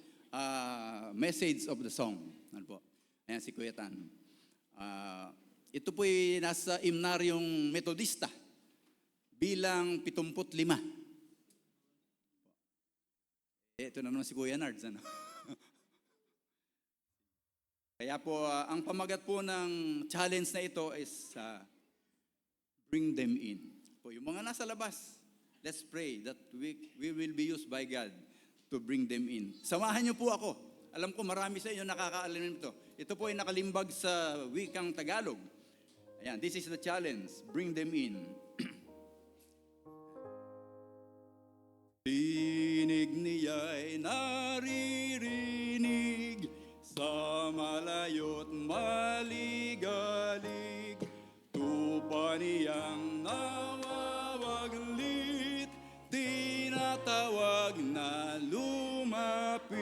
G: message of the song. Ano po? Ayan si Kuya Tan. Ito po'y nasa imnaryong Metodista bilang 75. Ito na naman si Kuya Nards. Ano? Kaya po, ang pamagat po ng challenge na ito is bring them in. Po, yung mga nasa labas, let's pray that we will be used by God to bring them in. Samahan niyo po ako. Alam ko marami sa inyo nakakaalam nito. Ito po ay nakalimbag sa wikang Tagalog. Ayan, this is the challenge. Bring them in. Tinig niya'y naririnig sa malayo't maligalig. Tupa niyang nawawaglit, tinatawag na lumapit.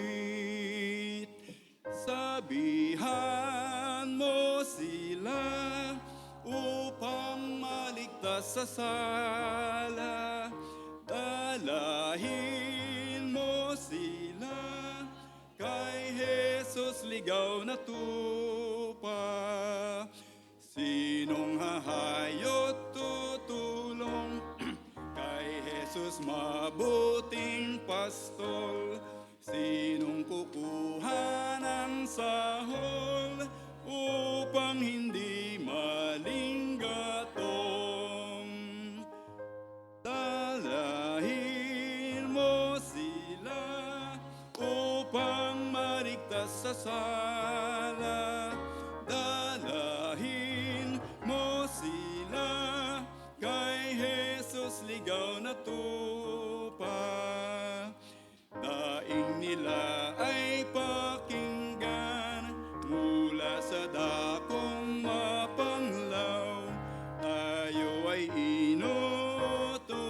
G: Sabihan mo sila upang sa sala, dalahin mo sila kay Jesus ligaw na tupa. Sinong hahayot tutulong kay Jesus mabuting pastol? Sinong kukuha ng sahol upang hindi malinggatong? Dalahin mo sila upang maligtas sa sala. Dalahin mo sila kay Jesus ligaw na tupa. Daing nila ay pakinggan mula sa dakong mapanglaw. Tayo ay inutusang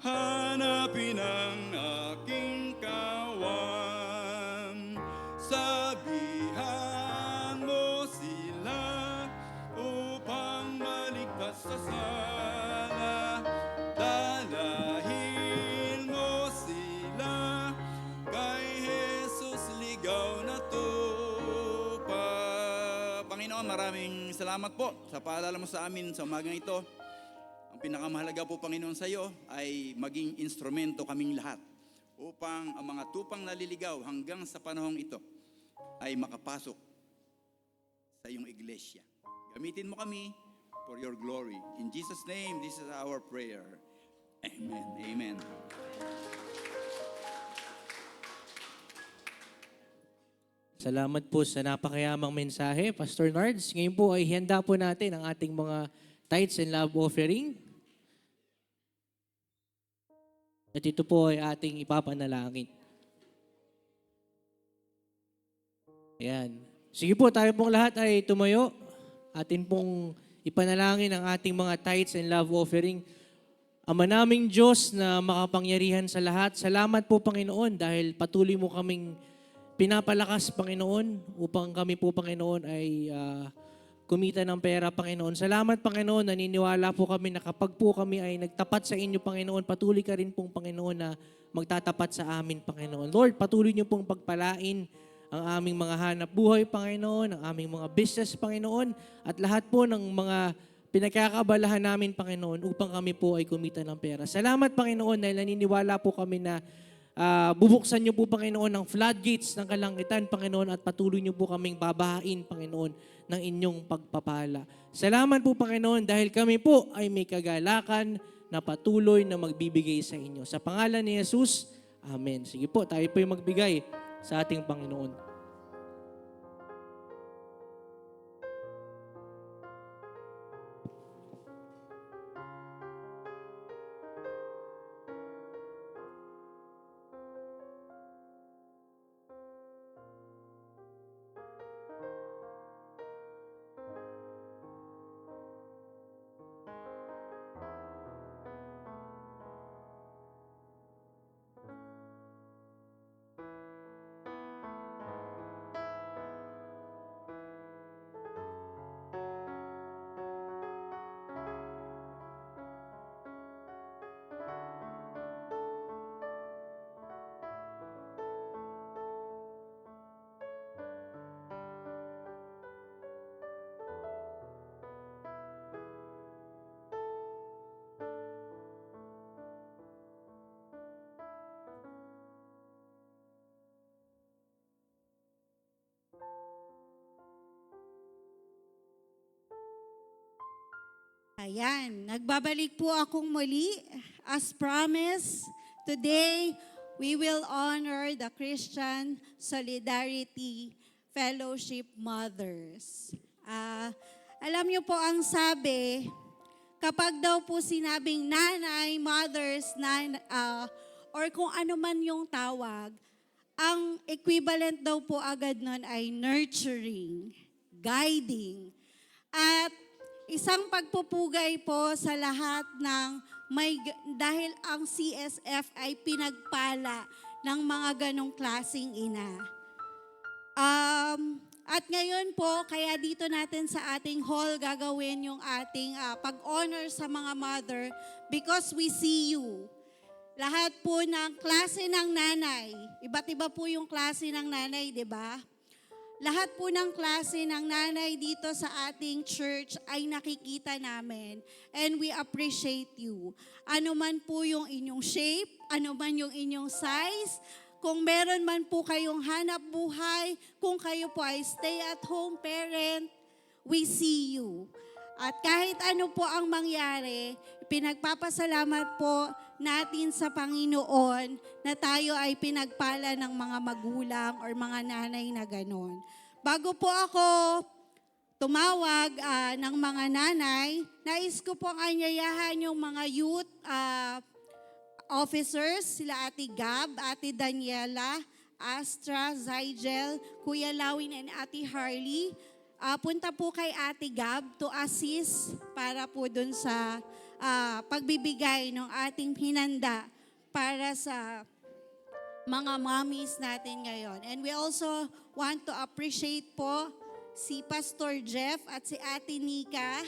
G: hanapin ang aking kawan. Sabihan mo sila upang maligtas sa sala. Dalahin mo sila kay Jesus ligaw na tupa. Panginoon, maraming salamat po sa paalala mo sa amin sa umagang ito. Ang pinakamahalaga po, Panginoon, sa iyo ay maging instrumento kaming lahat upang ang mga tupang naliligaw hanggang sa panahong ito ay makapasok sa iyong iglesia. Gamitin mo kami for your glory. In Jesus' name, this is our prayer. Amen. Amen.
C: Salamat po sa napakayamang mensahe, Pastor Nards. Ngayon po ay handa po natin ang ating mga tithes and love offering. At ito po ay ating ipapanalangin. Ayan. Sige po, tayo pong lahat ay tumayo. Atin pong ipanalangin ang ating mga tithes and love offering. Ama naming Diyos na makapangyarihan sa lahat, salamat po, Panginoon, dahil patuloy mo kaming pinapalakas, Panginoon, upang kami po, Panginoon, ay kumita ng pera, Panginoon. Salamat, Panginoon, naniniwala po kami na kapag po kami ay nagtapat sa inyo, Panginoon, patuloy ka rin pong, Panginoon, na magtatapat sa amin, Panginoon. Lord, patuloy niyo pong pagpalain ang aming mga hanap buhay, Panginoon, ang aming mga business, Panginoon, at lahat po ng mga pinagkakabalahan namin, Panginoon, upang kami po ay kumita ng pera. Salamat, Panginoon, dahil naniniwala po kami na bubuksan niyo po, Panginoon, ang floodgates ng kalangitan, Panginoon, at patuloy niyo po kaming babahain, Panginoon, ng inyong pagpapala. Salamat po, Panginoon, dahil kami po ay may kagalakan na patuloy na magbibigay sa inyo. Sa pangalan ni Jesus, Amen. Sige po, tayo po yung magbigay sa ating Panginoon.
E: Ayan, nagbabalik po akong muli. As promised, today we will honor the Christian Solidarity Fellowship Mothers. Alam niyo po ang sabi, kapag daw po sinabing nanay, mothers, or kung ano man yung tawag, ang equivalent daw po agad nun ay nurturing, guiding, at isang pagpupugay po sa lahat ng dahil ang CSF ay pinagpala ng mga ganong klasing ina. At ngayon po, kaya dito natin sa ating hall gagawin yung ating pag-honor sa mga mother because we see you. Lahat po ng klase ng nanay, iba't iba po yung klase ng nanay, di ba? Lahat po ng klase ng nanay dito sa ating church ay nakikita namin and we appreciate you. Ano man po yung inyong shape, ano man yung inyong size, kung meron man po kayong hanap buhay, kung kayo po ay stay-at-home parent, we see you. At kahit ano po ang mangyari, pinagpapasalamat po natin sa Panginoon na tayo ay pinagpala ng mga magulang or mga nanay na ganon. Bago po ako tumawag ng mga nanay, nais ko pong anyayahan yung mga youth officers, sila Ate Gab, Ate Daniela, Astra, Zygel, Kuya Lawin, and Ate Harley. Punta po kay Ate Gab to assist para po dun sa pagbibigay ng ating hinanda para sa mga mommies natin ngayon. And we also want to appreciate po si Pastor Jeff at si Ate Nika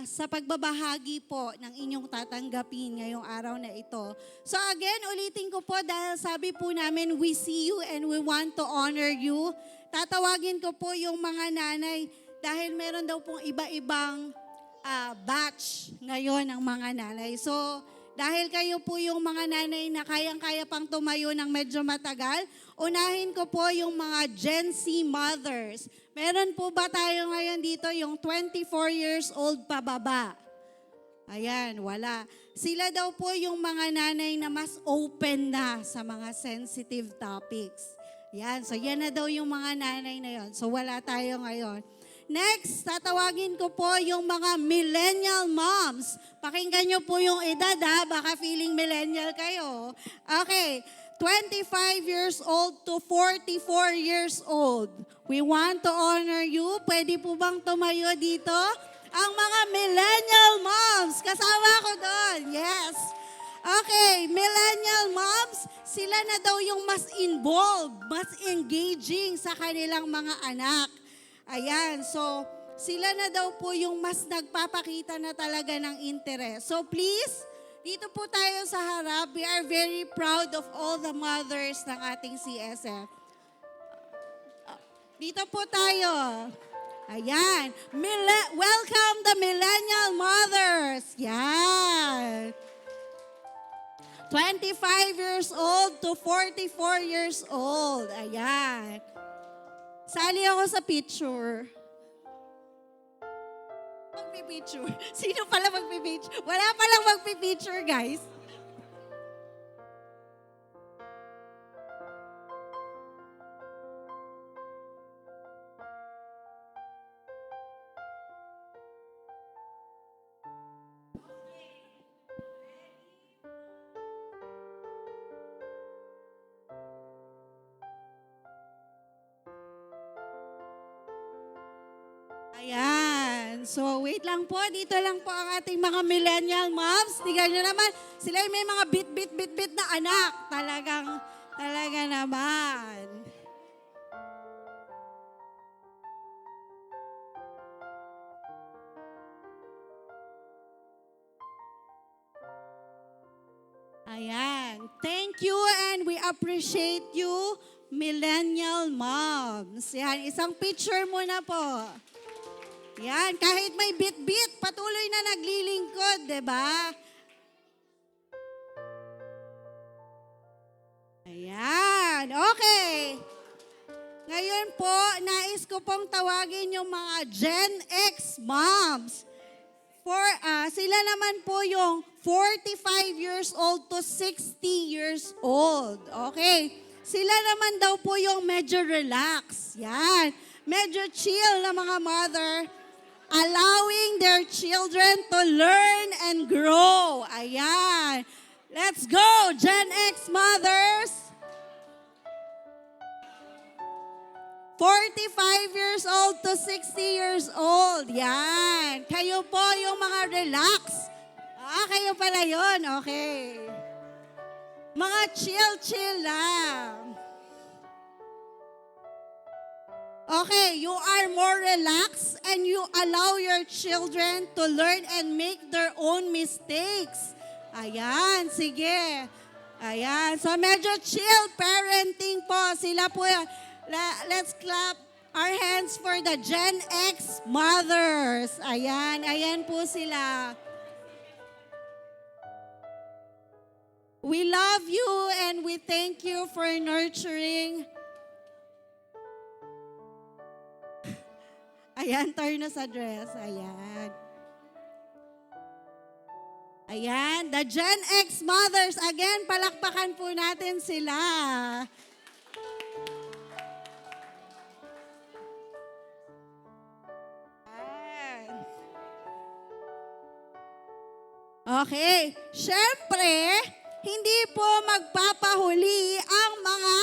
E: sa pagbabahagi po ng inyong tatanggapin ngayong araw na ito. So again, ulitin ko po dahil sabi po namin, we see you and we want to honor you. Tatawagin ko po yung mga nanay dahil meron daw pong iba-ibang batch ngayon ng mga nanay. So dahil kayo po yung mga nanay na kayang-kaya pang tumayo ng medyo matagal, unahin ko po yung mga Gen Z mothers. Meron po ba tayo ngayon dito yung 24 years old pababa? Ayan, wala. Sila daw po yung mga nanay na mas open na sa mga sensitive topics. Yan, so yan na daw yung mga nanay na yon. So wala tayo ngayon. Next, tatawagin ko po yung mga millennial moms. Pakinggan nyo po yung edad baka feeling millennial kayo. Okay, 25 years old to 44 years old. We want to honor you. Pwede po bang tumayo dito? Ang mga millennial moms, kasama ko doon. Yes. Okay, millennial moms, sila na daw yung mas involved, mas engaging sa kanilang mga anak. Ayan, so sila na daw po yung mas nagpapakita na talaga ng interest. So please, dito po tayo sa harap. We are very proud of all the mothers ng ating CSF. Dito po tayo. Ayan. Welcome the millennial mothers. Yan. 25 years old to 44 years old. Ayan. Sali ako sa picture. Magpipicture. Sino pala magpipicture? Wala palang magpipicture, guys. Ayan. So, wait lang po. Dito lang po ang ating mga millennial moms. Tingnan nyo naman, sila may mga bit na anak. Talaga naman. Ayan. Thank you and we appreciate you, millennial moms. Yan, isang picture muna po. Yan, kahit may bit-bit, patuloy na naglilingkod, di ba? Ayan, okay. Ngayon po, nais ko pong tawagin yung mga Gen X moms. Sila naman po yung 45 years old to 60 years old. Okay. Sila naman daw po yung medyo relax. Yan. Medyo chill na mga mother. Allowing their children to learn and grow. Ayan. Let's go, Gen X mothers. 45 years old to 60 years old. Yan. Kayo po yung mga relax. Kayo pala yun. Okay. Mga chill lang. Okay, you are more relaxed and you allow your children to learn and make their own mistakes. Ayan, sige. Ayan, so medyo chill parenting po. Sila po, let's clap our hands for the Gen X mothers. Ayan, ayan po sila. We love you and we thank you for nurturing. Ayan, turn na sa dress. Ayan. Ayan, the Gen X mothers. Again, palakpakan po natin sila. Ayan. Okay, syempre, hindi po magpapahuli ang mga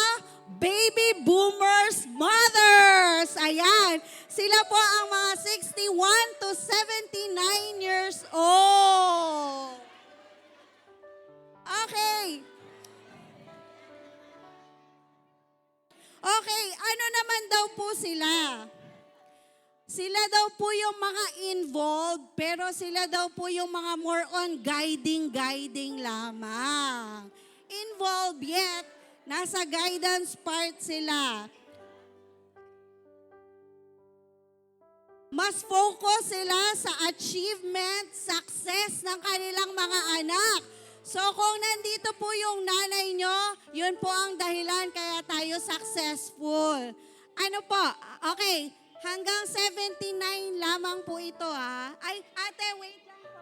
E: baby boomers mothers. Ayan, sila po ang mga 61 to 79 years old. Okay. Okay, ano naman daw po sila? Sila daw po yung mga involved, pero sila daw po yung mga more on guiding lamang. Involved yet, nasa guidance part sila. Mas focus sila sa achievement, success ng kanilang mga anak. So kung nandito po yung nanay nyo, yun po ang dahilan kaya tayo successful. Ano po? Okay, hanggang 79 lamang po ito ha. Ay, ate, wait lang po.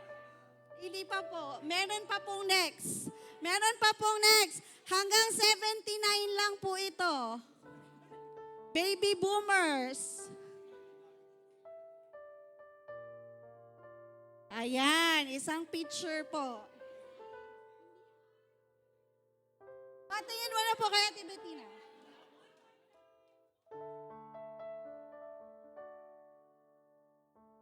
E: Hindi pa po. Meron pa pong next. Meron pa pong next. Hanggang 79 lang po ito. Baby boomers. Ayan, isang picture po. Patingin mo na po kaya, Tibetina.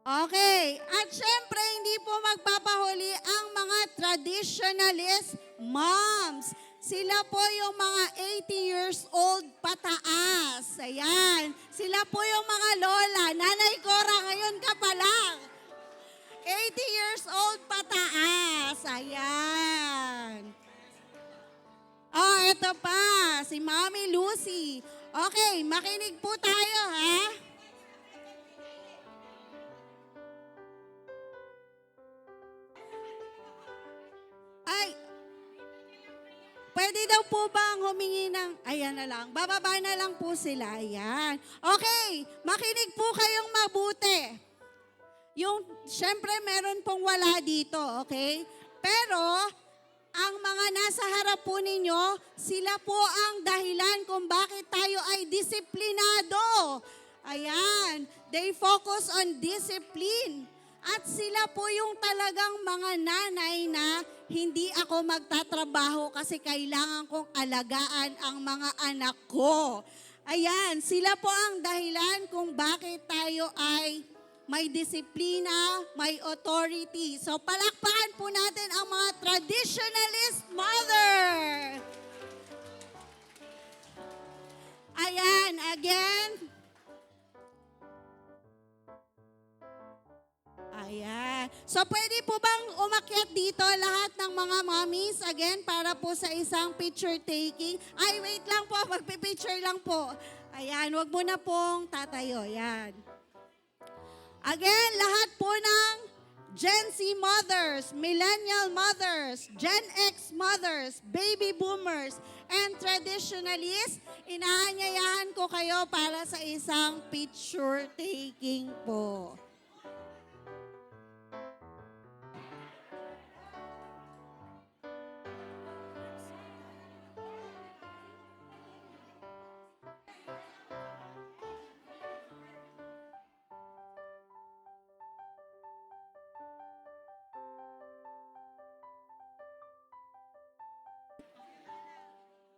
E: Okay, at syempre hindi po magpapahuli ang mga traditionalist moms. Sila po yung mga 80 years old pataas. Ayan, sila po yung mga lola. Nanay Cora, ngayon ka pa lang. 80 years old pataas. Ayan. Oh, ito pa, si Mami Lucy. Okay, makinig po tayo, ha? Ay, pwede daw po bang humingi ng, ayan na lang, bababa na lang po sila, ayan. Okay, makinig po kayong mabuti. Yung, syempre meron pong wala dito, okay? Pero, ang mga nasa harap po ninyo, sila po ang dahilan kung bakit tayo ay disiplinado. Ayan, they focus on discipline. At sila po yung talagang mga nanay na hindi ako magtatrabaho kasi kailangan kong alagaan ang mga anak ko. Ayan, sila po ang dahilan kung bakit tayo ay may disiplina, may authority. So palakpakan po natin ang mga traditionalist mother. Ayan, again. Ayan. So pwede po bang umakyat dito lahat ng mga mommies again para po sa isang picture taking? Ay, wait lang po, magpipicture lang po. Ayan, wag mo na pong tatayo. Ayan. Again, lahat po ng Gen Z mothers, millennial mothers, Gen X mothers, baby boomers, and traditionalists, inaanyayahan ko kayo para sa isang picture taking po.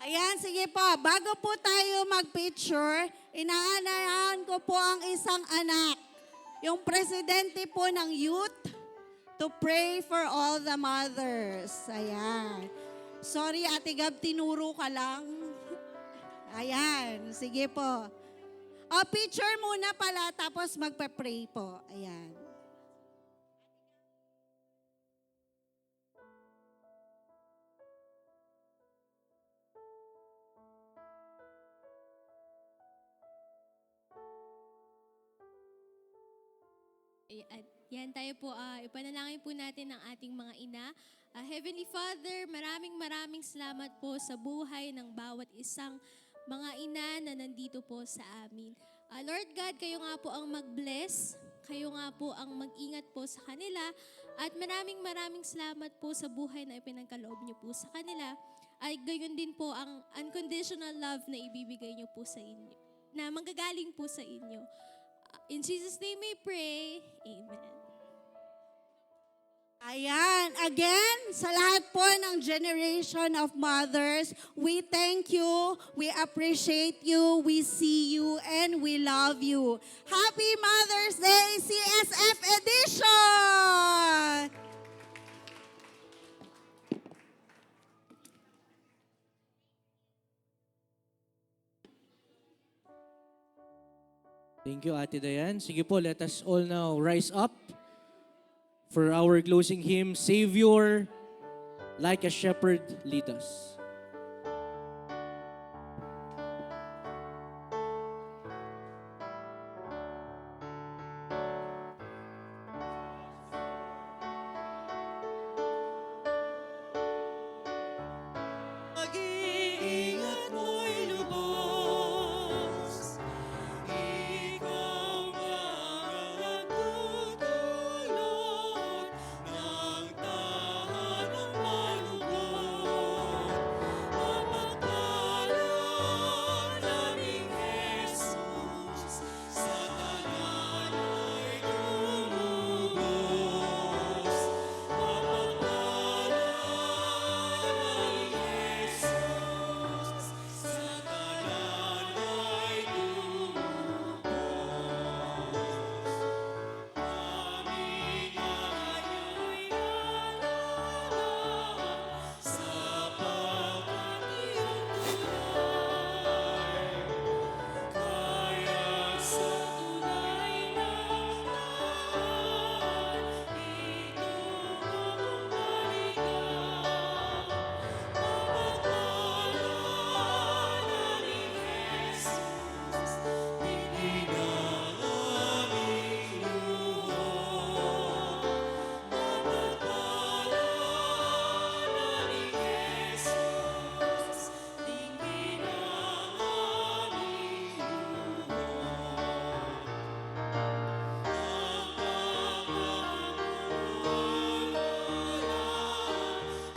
E: Ayan, sige po. Bago po tayo mag-picture, inaanayahan ko po ang isang anak, yung presidente po ng youth, to pray for all the mothers. Ayan. Sorry, Ate Gab, tinuro ka lang. Ayan, sige po. O, picture muna pala, tapos magpa-pray po. Ayan.
H: Yan tayo po, ipanalangin po natin ang ating mga ina. Heavenly Father, maraming salamat po sa buhay ng bawat isang mga ina na nandito po sa amin. Lord God, kayo nga po ang mag-bless, kayo nga po ang mag-ingat po sa kanila, at maraming salamat po sa buhay na ipinagkaloob niyo po sa kanila, ay gayon din po ang unconditional love na ibibigay niyo po sa inyo, na manggagaling po sa inyo. In Jesus' name we pray. Amen.
E: Ayan. Again, sa lahat po ng generation of mothers, we thank you, we appreciate you, we see you, and we love you. Happy Mother's Day, CSF Edition!
C: Thank you, Ate Dayan. Sige po, let us all now rise up for our closing hymn, Savior, like a shepherd, lead us.
B: Pag-iingat mo'y lubos, ikaw ang nagtutulot ng tahanang malugot. Mapagpala naming Jesus, sa tanan ay lumubos. Mapagpala naming Jesus, sa tanan ay lumubos. Aming ayaw inalala, sapagkat iyong tulay, kaya sa tunay na daan, itungo kong balikan. Mapagpala naming Jesus, hindi na aming luho. Mapagpala naming Jesus, hindi na aming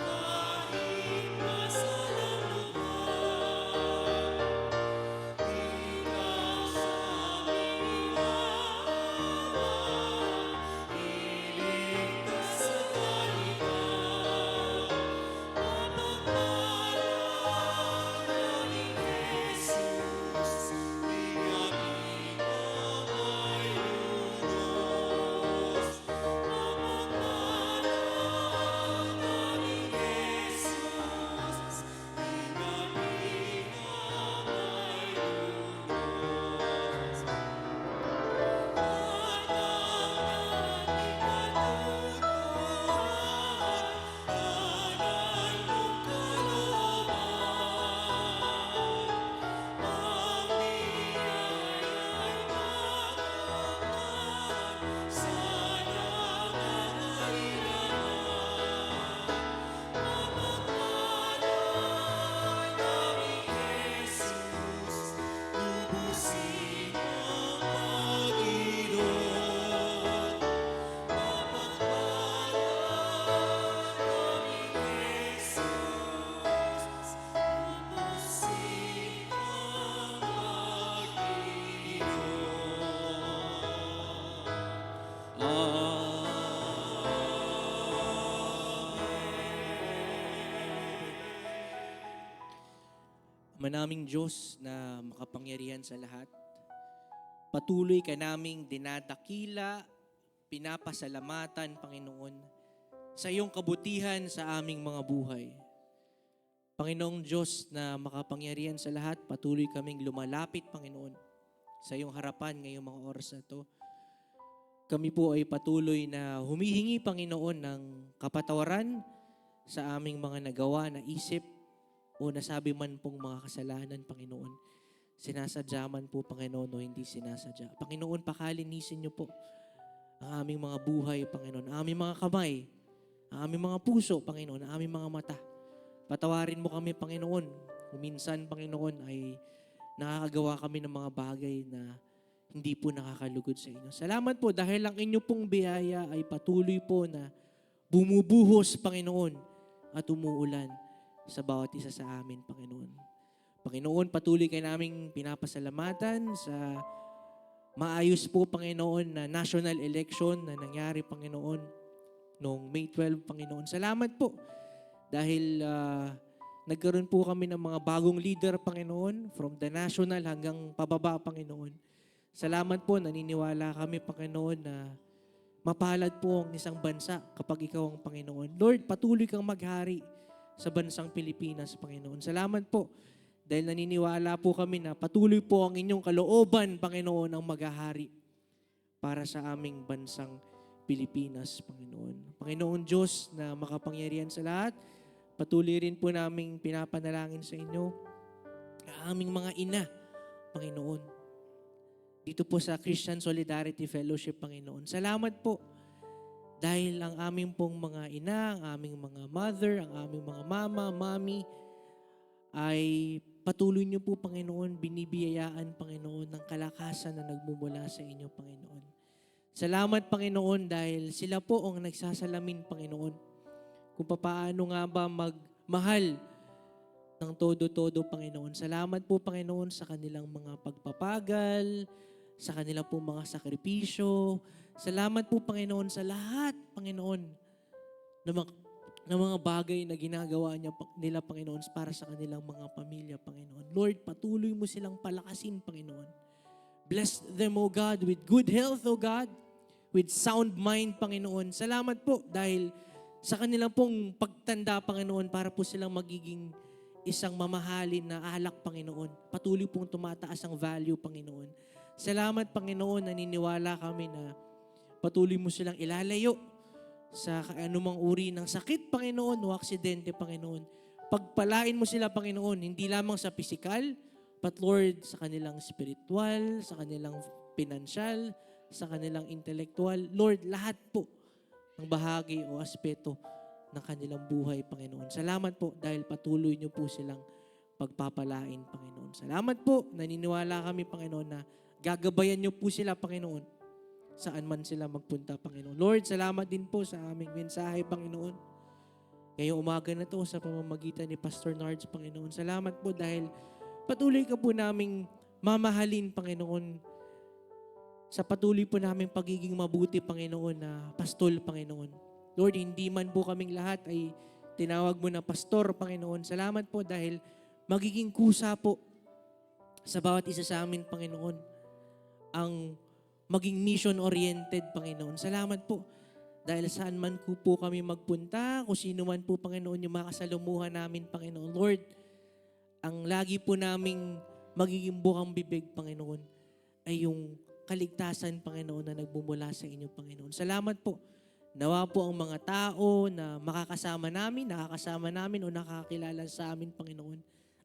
B: kahit masalang lugar. Ikaw sa aming awa, iligtas sa kaligtaan. Mapagpala naming Jesus, bigyan ikaw ay lunos. Mapagpala naming Jesus, bigyan ikaw ay lunos. At ang ating katutuhan, tanan mong kalooban. Ang biyaya'y matupad sa nangangailangan. Mapagpala naming Jesus, lubusin ang Panginoon. Mapagpala naming Jesus, lubusin ang Panginoon.
C: Manaming Diyos na makapangyarihan sa lahat, patuloy ka naming dinadakila, pinapasalamatan, Panginoon, sa iyong kabutihan sa aming mga buhay. Panginoong Diyos na makapangyarihan sa lahat, patuloy kaming lumalapit, Panginoon, sa iyong harapan ngayong mga oras na to. Kami po ay patuloy na humihingi, Panginoon, ng kapatawaran sa aming mga nagawa na isip o nasabi man pong mga kasalanan, Panginoon. Sinasadya man po, Panginoon, o hindi sinasadya. Panginoon, pakalinisin niyo po ang aming mga buhay, Panginoon, ang aming mga kamay, ang aming mga puso, Panginoon, ang aming mga mata. Patawarin mo kami, Panginoon. Kung minsan, Panginoon, ay nakakagawa kami ng mga bagay na hindi po nakakalugod sa inyo. Salamat po dahil ang inyo pong biyaya ay patuloy po na bumubuhos, Panginoon, at umuulan sa bawat isa sa amin, Panginoon. Panginoon, patuloy kayo naming pinapasalamatan sa maayos po, Panginoon, na national election na nangyari, Panginoon, noong May 12, Panginoon. Salamat po dahil nagkaroon po kami ng mga bagong leader, Panginoon, from the national hanggang pababa, Panginoon. Salamat po, naniniwala kami, Panginoon, na mapalad po ang isang bansa kapag ikaw ang Panginoon. Lord, patuloy kang maghari sa bansang Pilipinas, Panginoon. Salamat po dahil naniniwala po kami na patuloy po ang inyong kalooban, Panginoon, ang maghahari para sa aming bansang Pilipinas, Panginoon. Panginoon Diyos na makapangyarihan sa lahat, patuloy rin po naming pinapanalangin sa inyo ang aming mga ina, Panginoon. Dito po sa Christian Solidarity Fellowship, Panginoon. Salamat po dahil ang aming pong mga ina, ang aming mga mother, ang aming mga mama, mami, ay patuloy niyo po, Panginoon, binibiyayaan, Panginoon, ng kalakasan na nagmumula sa inyo, Panginoon. Salamat, Panginoon, dahil sila po ang nagsasalamin, Panginoon, kung paano nga ba magmahal ng todo-todo, Panginoon. Salamat po, Panginoon, sa kanilang mga pagpapagal, sa kanilang po mga sakripisyo. Salamat po, Panginoon, sa lahat, Panginoon, ng mga bagay na ginagawa nila, Panginoon, para sa kanilang mga pamilya, Panginoon. Lord, patuloy mo silang palakasin, Panginoon. Bless them, O God, with good health, O God, with sound mind, Panginoon. Salamat po dahil sa kanilang pong pagtanda, Panginoon, para po silang magiging isang mamahalin na alak, Panginoon. Patuloy pong tumataas ang value, Panginoon. Salamat, Panginoon, naniniwala kami na patuloy mo silang ilalayo sa anumang uri ng sakit, Panginoon, o aksidente, Panginoon. Pagpalain mo sila, Panginoon, hindi lamang sa pisikal, but Lord, sa kanilang spiritual, sa kanilang pinansyal, sa kanilang intelektual. Lord, lahat po ng bahagi o aspeto ng kanilang buhay, Panginoon. Salamat po dahil patuloy niyo po silang pagpapalain, Panginoon. Salamat po, naniniwala kami, Panginoon, na gagabayan niyo po sila, Panginoon, saan man sila magpunta, Panginoon. Lord, salamat din po sa aming mensahe, Panginoon. Ngayong umaga na to sa pamamagitan ni Pastor Nards, Panginoon. Salamat po dahil patuloy ka po naming mamahalin, Panginoon, sa patuloy po naming pagiging mabuti, Panginoon, na pastol, Panginoon. Lord, hindi man po kaming lahat ay tinawag mo na pastor, Panginoon. Salamat po dahil magiging kusa po sa bawat isa sa amin, Panginoon, ang maging mission-oriented, Panginoon. Salamat po dahil saan man po kami magpunta, kung sino man po, Panginoon, yung makasalumuhan namin, Panginoon. Lord, ang lagi po naming magiging bukang bibig, Panginoon, ay yung kaligtasan, Panginoon, na nagmumula sa inyo, Panginoon. Salamat po. Nawa po ang mga tao na nakakasama namin o nakakilala sa amin, Panginoon,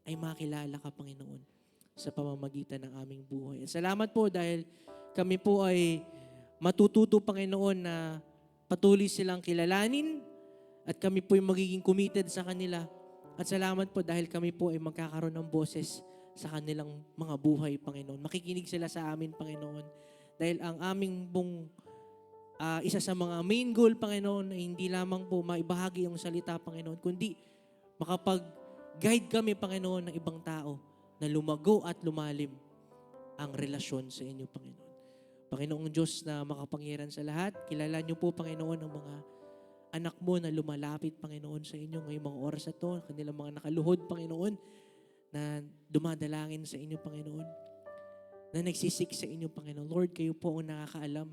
C: ay makilala ka, Panginoon, sa pamamagitan ng aming buhay. At salamat po dahil kami po ay matututo, Panginoon, na patuloy silang kilalanin at kami po ay magiging committed sa kanila. At salamat po dahil kami po ay magkakaroon ng boses sa kanilang mga buhay, Panginoon. Makikinig sila sa amin, Panginoon. Dahil ang aming pong isa sa mga main goal, Panginoon, ay hindi lamang po maibahagi yung salita, Panginoon, kundi makapag-guide kami, Panginoon, ng ibang tao na lumago at lumalim ang relasyon sa inyo, Panginoon. Panginoong Diyos na makapangyarihan sa lahat, kilala niyo po, Panginoon, ang mga anak mo na lumalapit, Panginoon, sa inyo ngayong mga oras na ito, kanilang mga nakaluhod, Panginoon, na dumadalangin sa inyo, Panginoon, na nagsisik sa inyo, Panginoon. Lord, kayo po ang nakakaalam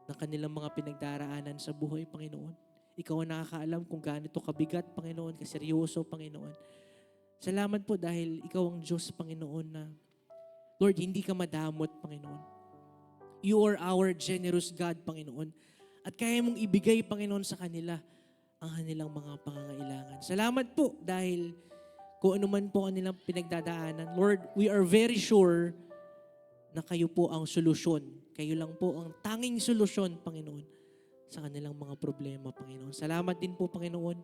C: ng kanilang mga pinagdaraanan sa buhay, Panginoon. Ikaw ang nakakaalam kung gaano ito kabigat, Panginoon, kaseryoso, Panginoon. Salamat po dahil ikaw ang Diyos, Panginoon, na Lord, hindi ka madamot, Panginoon. You are our generous God, Panginoon. At kaya mong ibigay, Panginoon, sa kanila ang kanilang mga pangangailangan. Salamat po dahil kung ano man po ang nilang pinagdadaanan. Lord, we are very sure na kayo po ang solusyon. Kayo lang po ang tanging solusyon, Panginoon, sa kanilang mga problema, Panginoon. Salamat din po, Panginoon.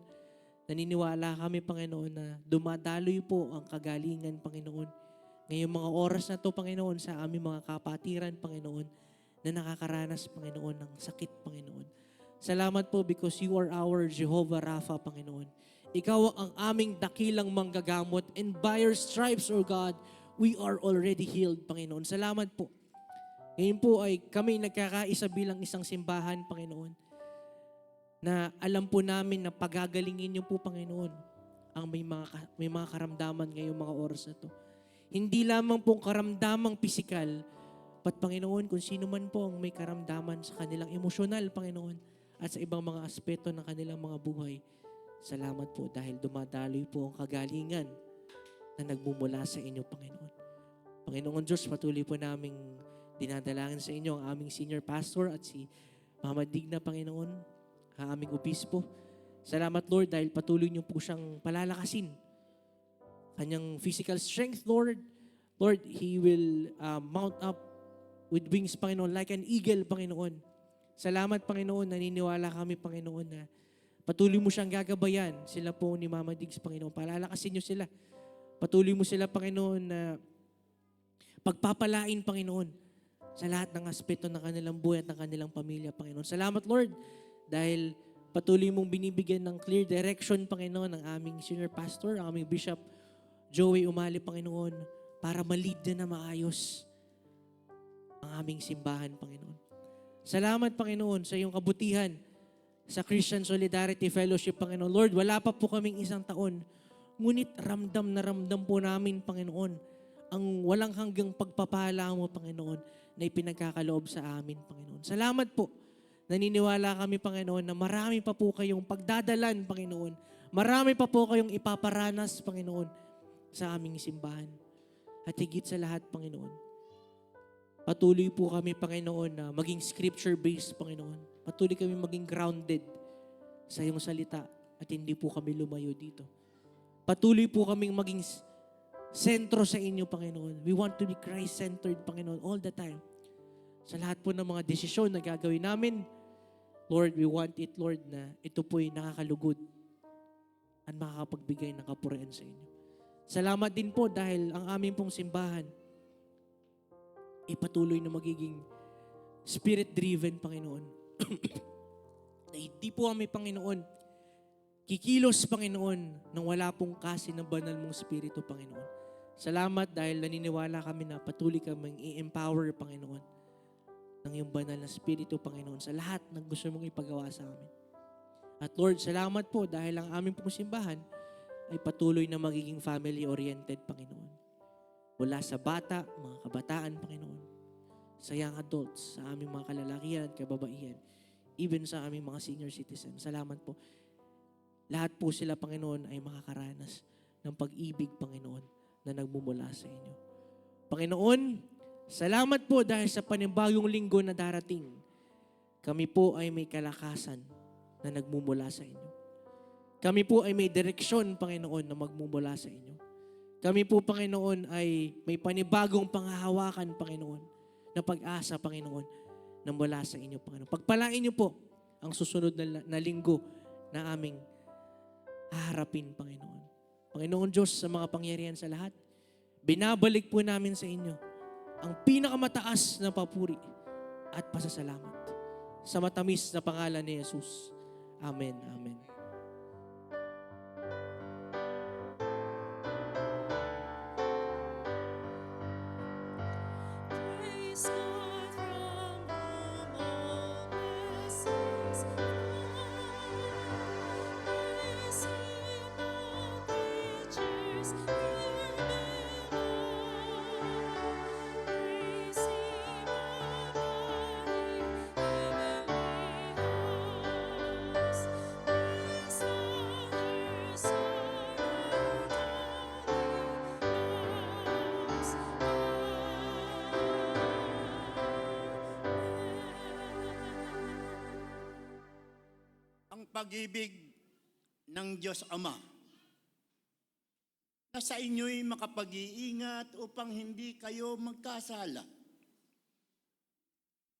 C: Naniniwala kami, Panginoon, na dumadaloy po ang kagalingan, Panginoon. Ngayong mga oras na to, Panginoon, sa aming mga kapatiran, Panginoon, na nakakaranas, Panginoon, ng sakit, Panginoon. Salamat po because you are our Jehovah Rapha, Panginoon. Ikaw ang aming dakilang manggagamot, and by your stripes, O God, we are already healed, Panginoon. Salamat po. Ngayon po ay kami nagkakaisa bilang isang simbahan, Panginoon, na alam po namin na pagagalingin niyo po, Panginoon, ang may mga karamdaman ngayong mga oras na to. Hindi lamang pong karamdamang pisikal, but Panginoon, kung sino man po ang may karamdaman sa kanilang emosyonal, Panginoon, at sa ibang mga aspeto ng kanilang mga buhay, salamat po dahil dumadaloy po ang kagalingan na nagmumula sa inyo, Panginoon. Panginoon Diyos, patuloy po naming dinadalangin sa inyo ang aming senior pastor at si Mama Digna, Panginoon, ang aming obispo. Salamat, Lord, dahil patuloy niyo po siyang palalakasin. Kanyang physical strength, Lord. Lord, he will mount up with wings, Panginoon, like an eagle, Panginoon. Salamat, Panginoon, naniniwala kami, Panginoon, na patuloy mo siyang gagabayan. Sila po ni Mama Diggs, Panginoon. Palalakasin niyo sila. Patuloy mo sila, Panginoon, na pagpapalain, Panginoon, sa lahat ng aspeto ng kanilang buhay at ng kanilang pamilya, Panginoon. Salamat, Lord, dahil patuloy mong binibigyan ng clear direction, Panginoon, ng aming senior pastor, ang aming Bishop Joey Umali, Panginoon, para ma-lead na maayos ang aming simbahan, Panginoon. Salamat, Panginoon, sa iyong kabutihan sa Christian Solidarity Fellowship, Panginoon. Lord, wala pa po kaming isang taon, ngunit ramdam na ramdam po namin, Panginoon, ang walang hanggang pagpapala mo, Panginoon, na ipinagkakaloob sa amin, Panginoon. Salamat po. Naniniwala kami, Panginoon, na marami pa po kayong pagdadalan, Panginoon. Marami pa po kayong ipaparanas, Panginoon, sa aming simbahan. At higit sa lahat, Panginoon, patuloy po kami, Panginoon, na maging scripture-based, Panginoon. Patuloy kami maging grounded sa iyong salita at hindi po kami lumayo dito. Patuloy po kaming maging sentro sa inyo, Panginoon. We want to be Christ-centered, Panginoon, all the time. Sa lahat po ng mga desisyon na gagawin namin, Lord, we want it, Lord, na ito po'y nakakalugod at makakapagbigay ng kapurihan sa inyo. Salamat din po dahil ang aming pong simbahan patuloy na magiging spirit-driven, Panginoon. Na hindi po kami, Panginoon, kikilos, Panginoon, nang wala pong kasi ng banal mong spirito, Panginoon. Salamat dahil naniniwala kami na patuloy kaming i-empower, Panginoon, ng iyong banal na spirito, Panginoon, sa lahat ng gusto mong ipagawa sa amin. At Lord, salamat po dahil ang aming pong simbahan ay patuloy na magiging family-oriented, Panginoon. Mula sa bata, mga kabataan, Panginoon, sa young adults, sa aming mga kalalakihan at kababaihan, even sa aming mga senior citizens. Salamat po. Lahat po sila, Panginoon, ay makakaranas ng pag-ibig, Panginoon, na nagmumula sa inyo. Panginoon, salamat po dahil sa panibagong linggo na darating, kami po ay may kalakasan na nagmumula sa inyo. Kami po ay may direksyon, Panginoon, na magmumula sa inyo. Kami po, Panginoon, ay may panibagong panghahawakan, Panginoon, na pag-asa, Panginoon, na mula sa inyo, Panginoon. Pagpalain niyo po ang susunod na linggo na aming haharapin, Panginoon. Panginoon Diyos, sa mga pangyarihan sa lahat, binabalik po namin sa inyo ang pinakamataas na papuri at pasasalamat. Sa matamis na pangalan ni Jesus. Amen. Amen.
B: Praise God from whom all blessings flow. Praise Him, all creatures here below. Praise Him above in heavenly hosts.
I: pag-ibig ng Diyos Ama na sa inyo'y makapag-iingat upang hindi kayo magkasala.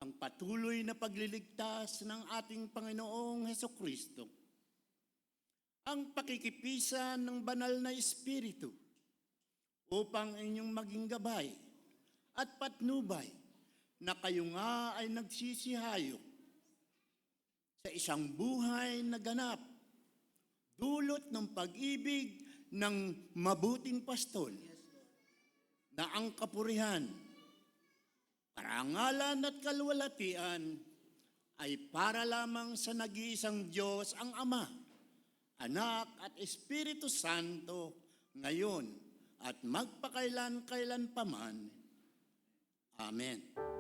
I: Ang patuloy na pagliligtas ng ating Panginoong Hesukristo, ang pakikipisan ng banal na Espiritu upang inyong maging gabay at patnubay na kayo nga ay nagsisihayo sa isang buhay na ganap, dulot ng pag-ibig ng mabuting pastol na ang kapurihan, parangalan at kalwalatian ay para lamang sa nag-iisang Diyos ang Ama, Anak at Espiritu Santo ngayon at magpakailan-kailan paman. Amen.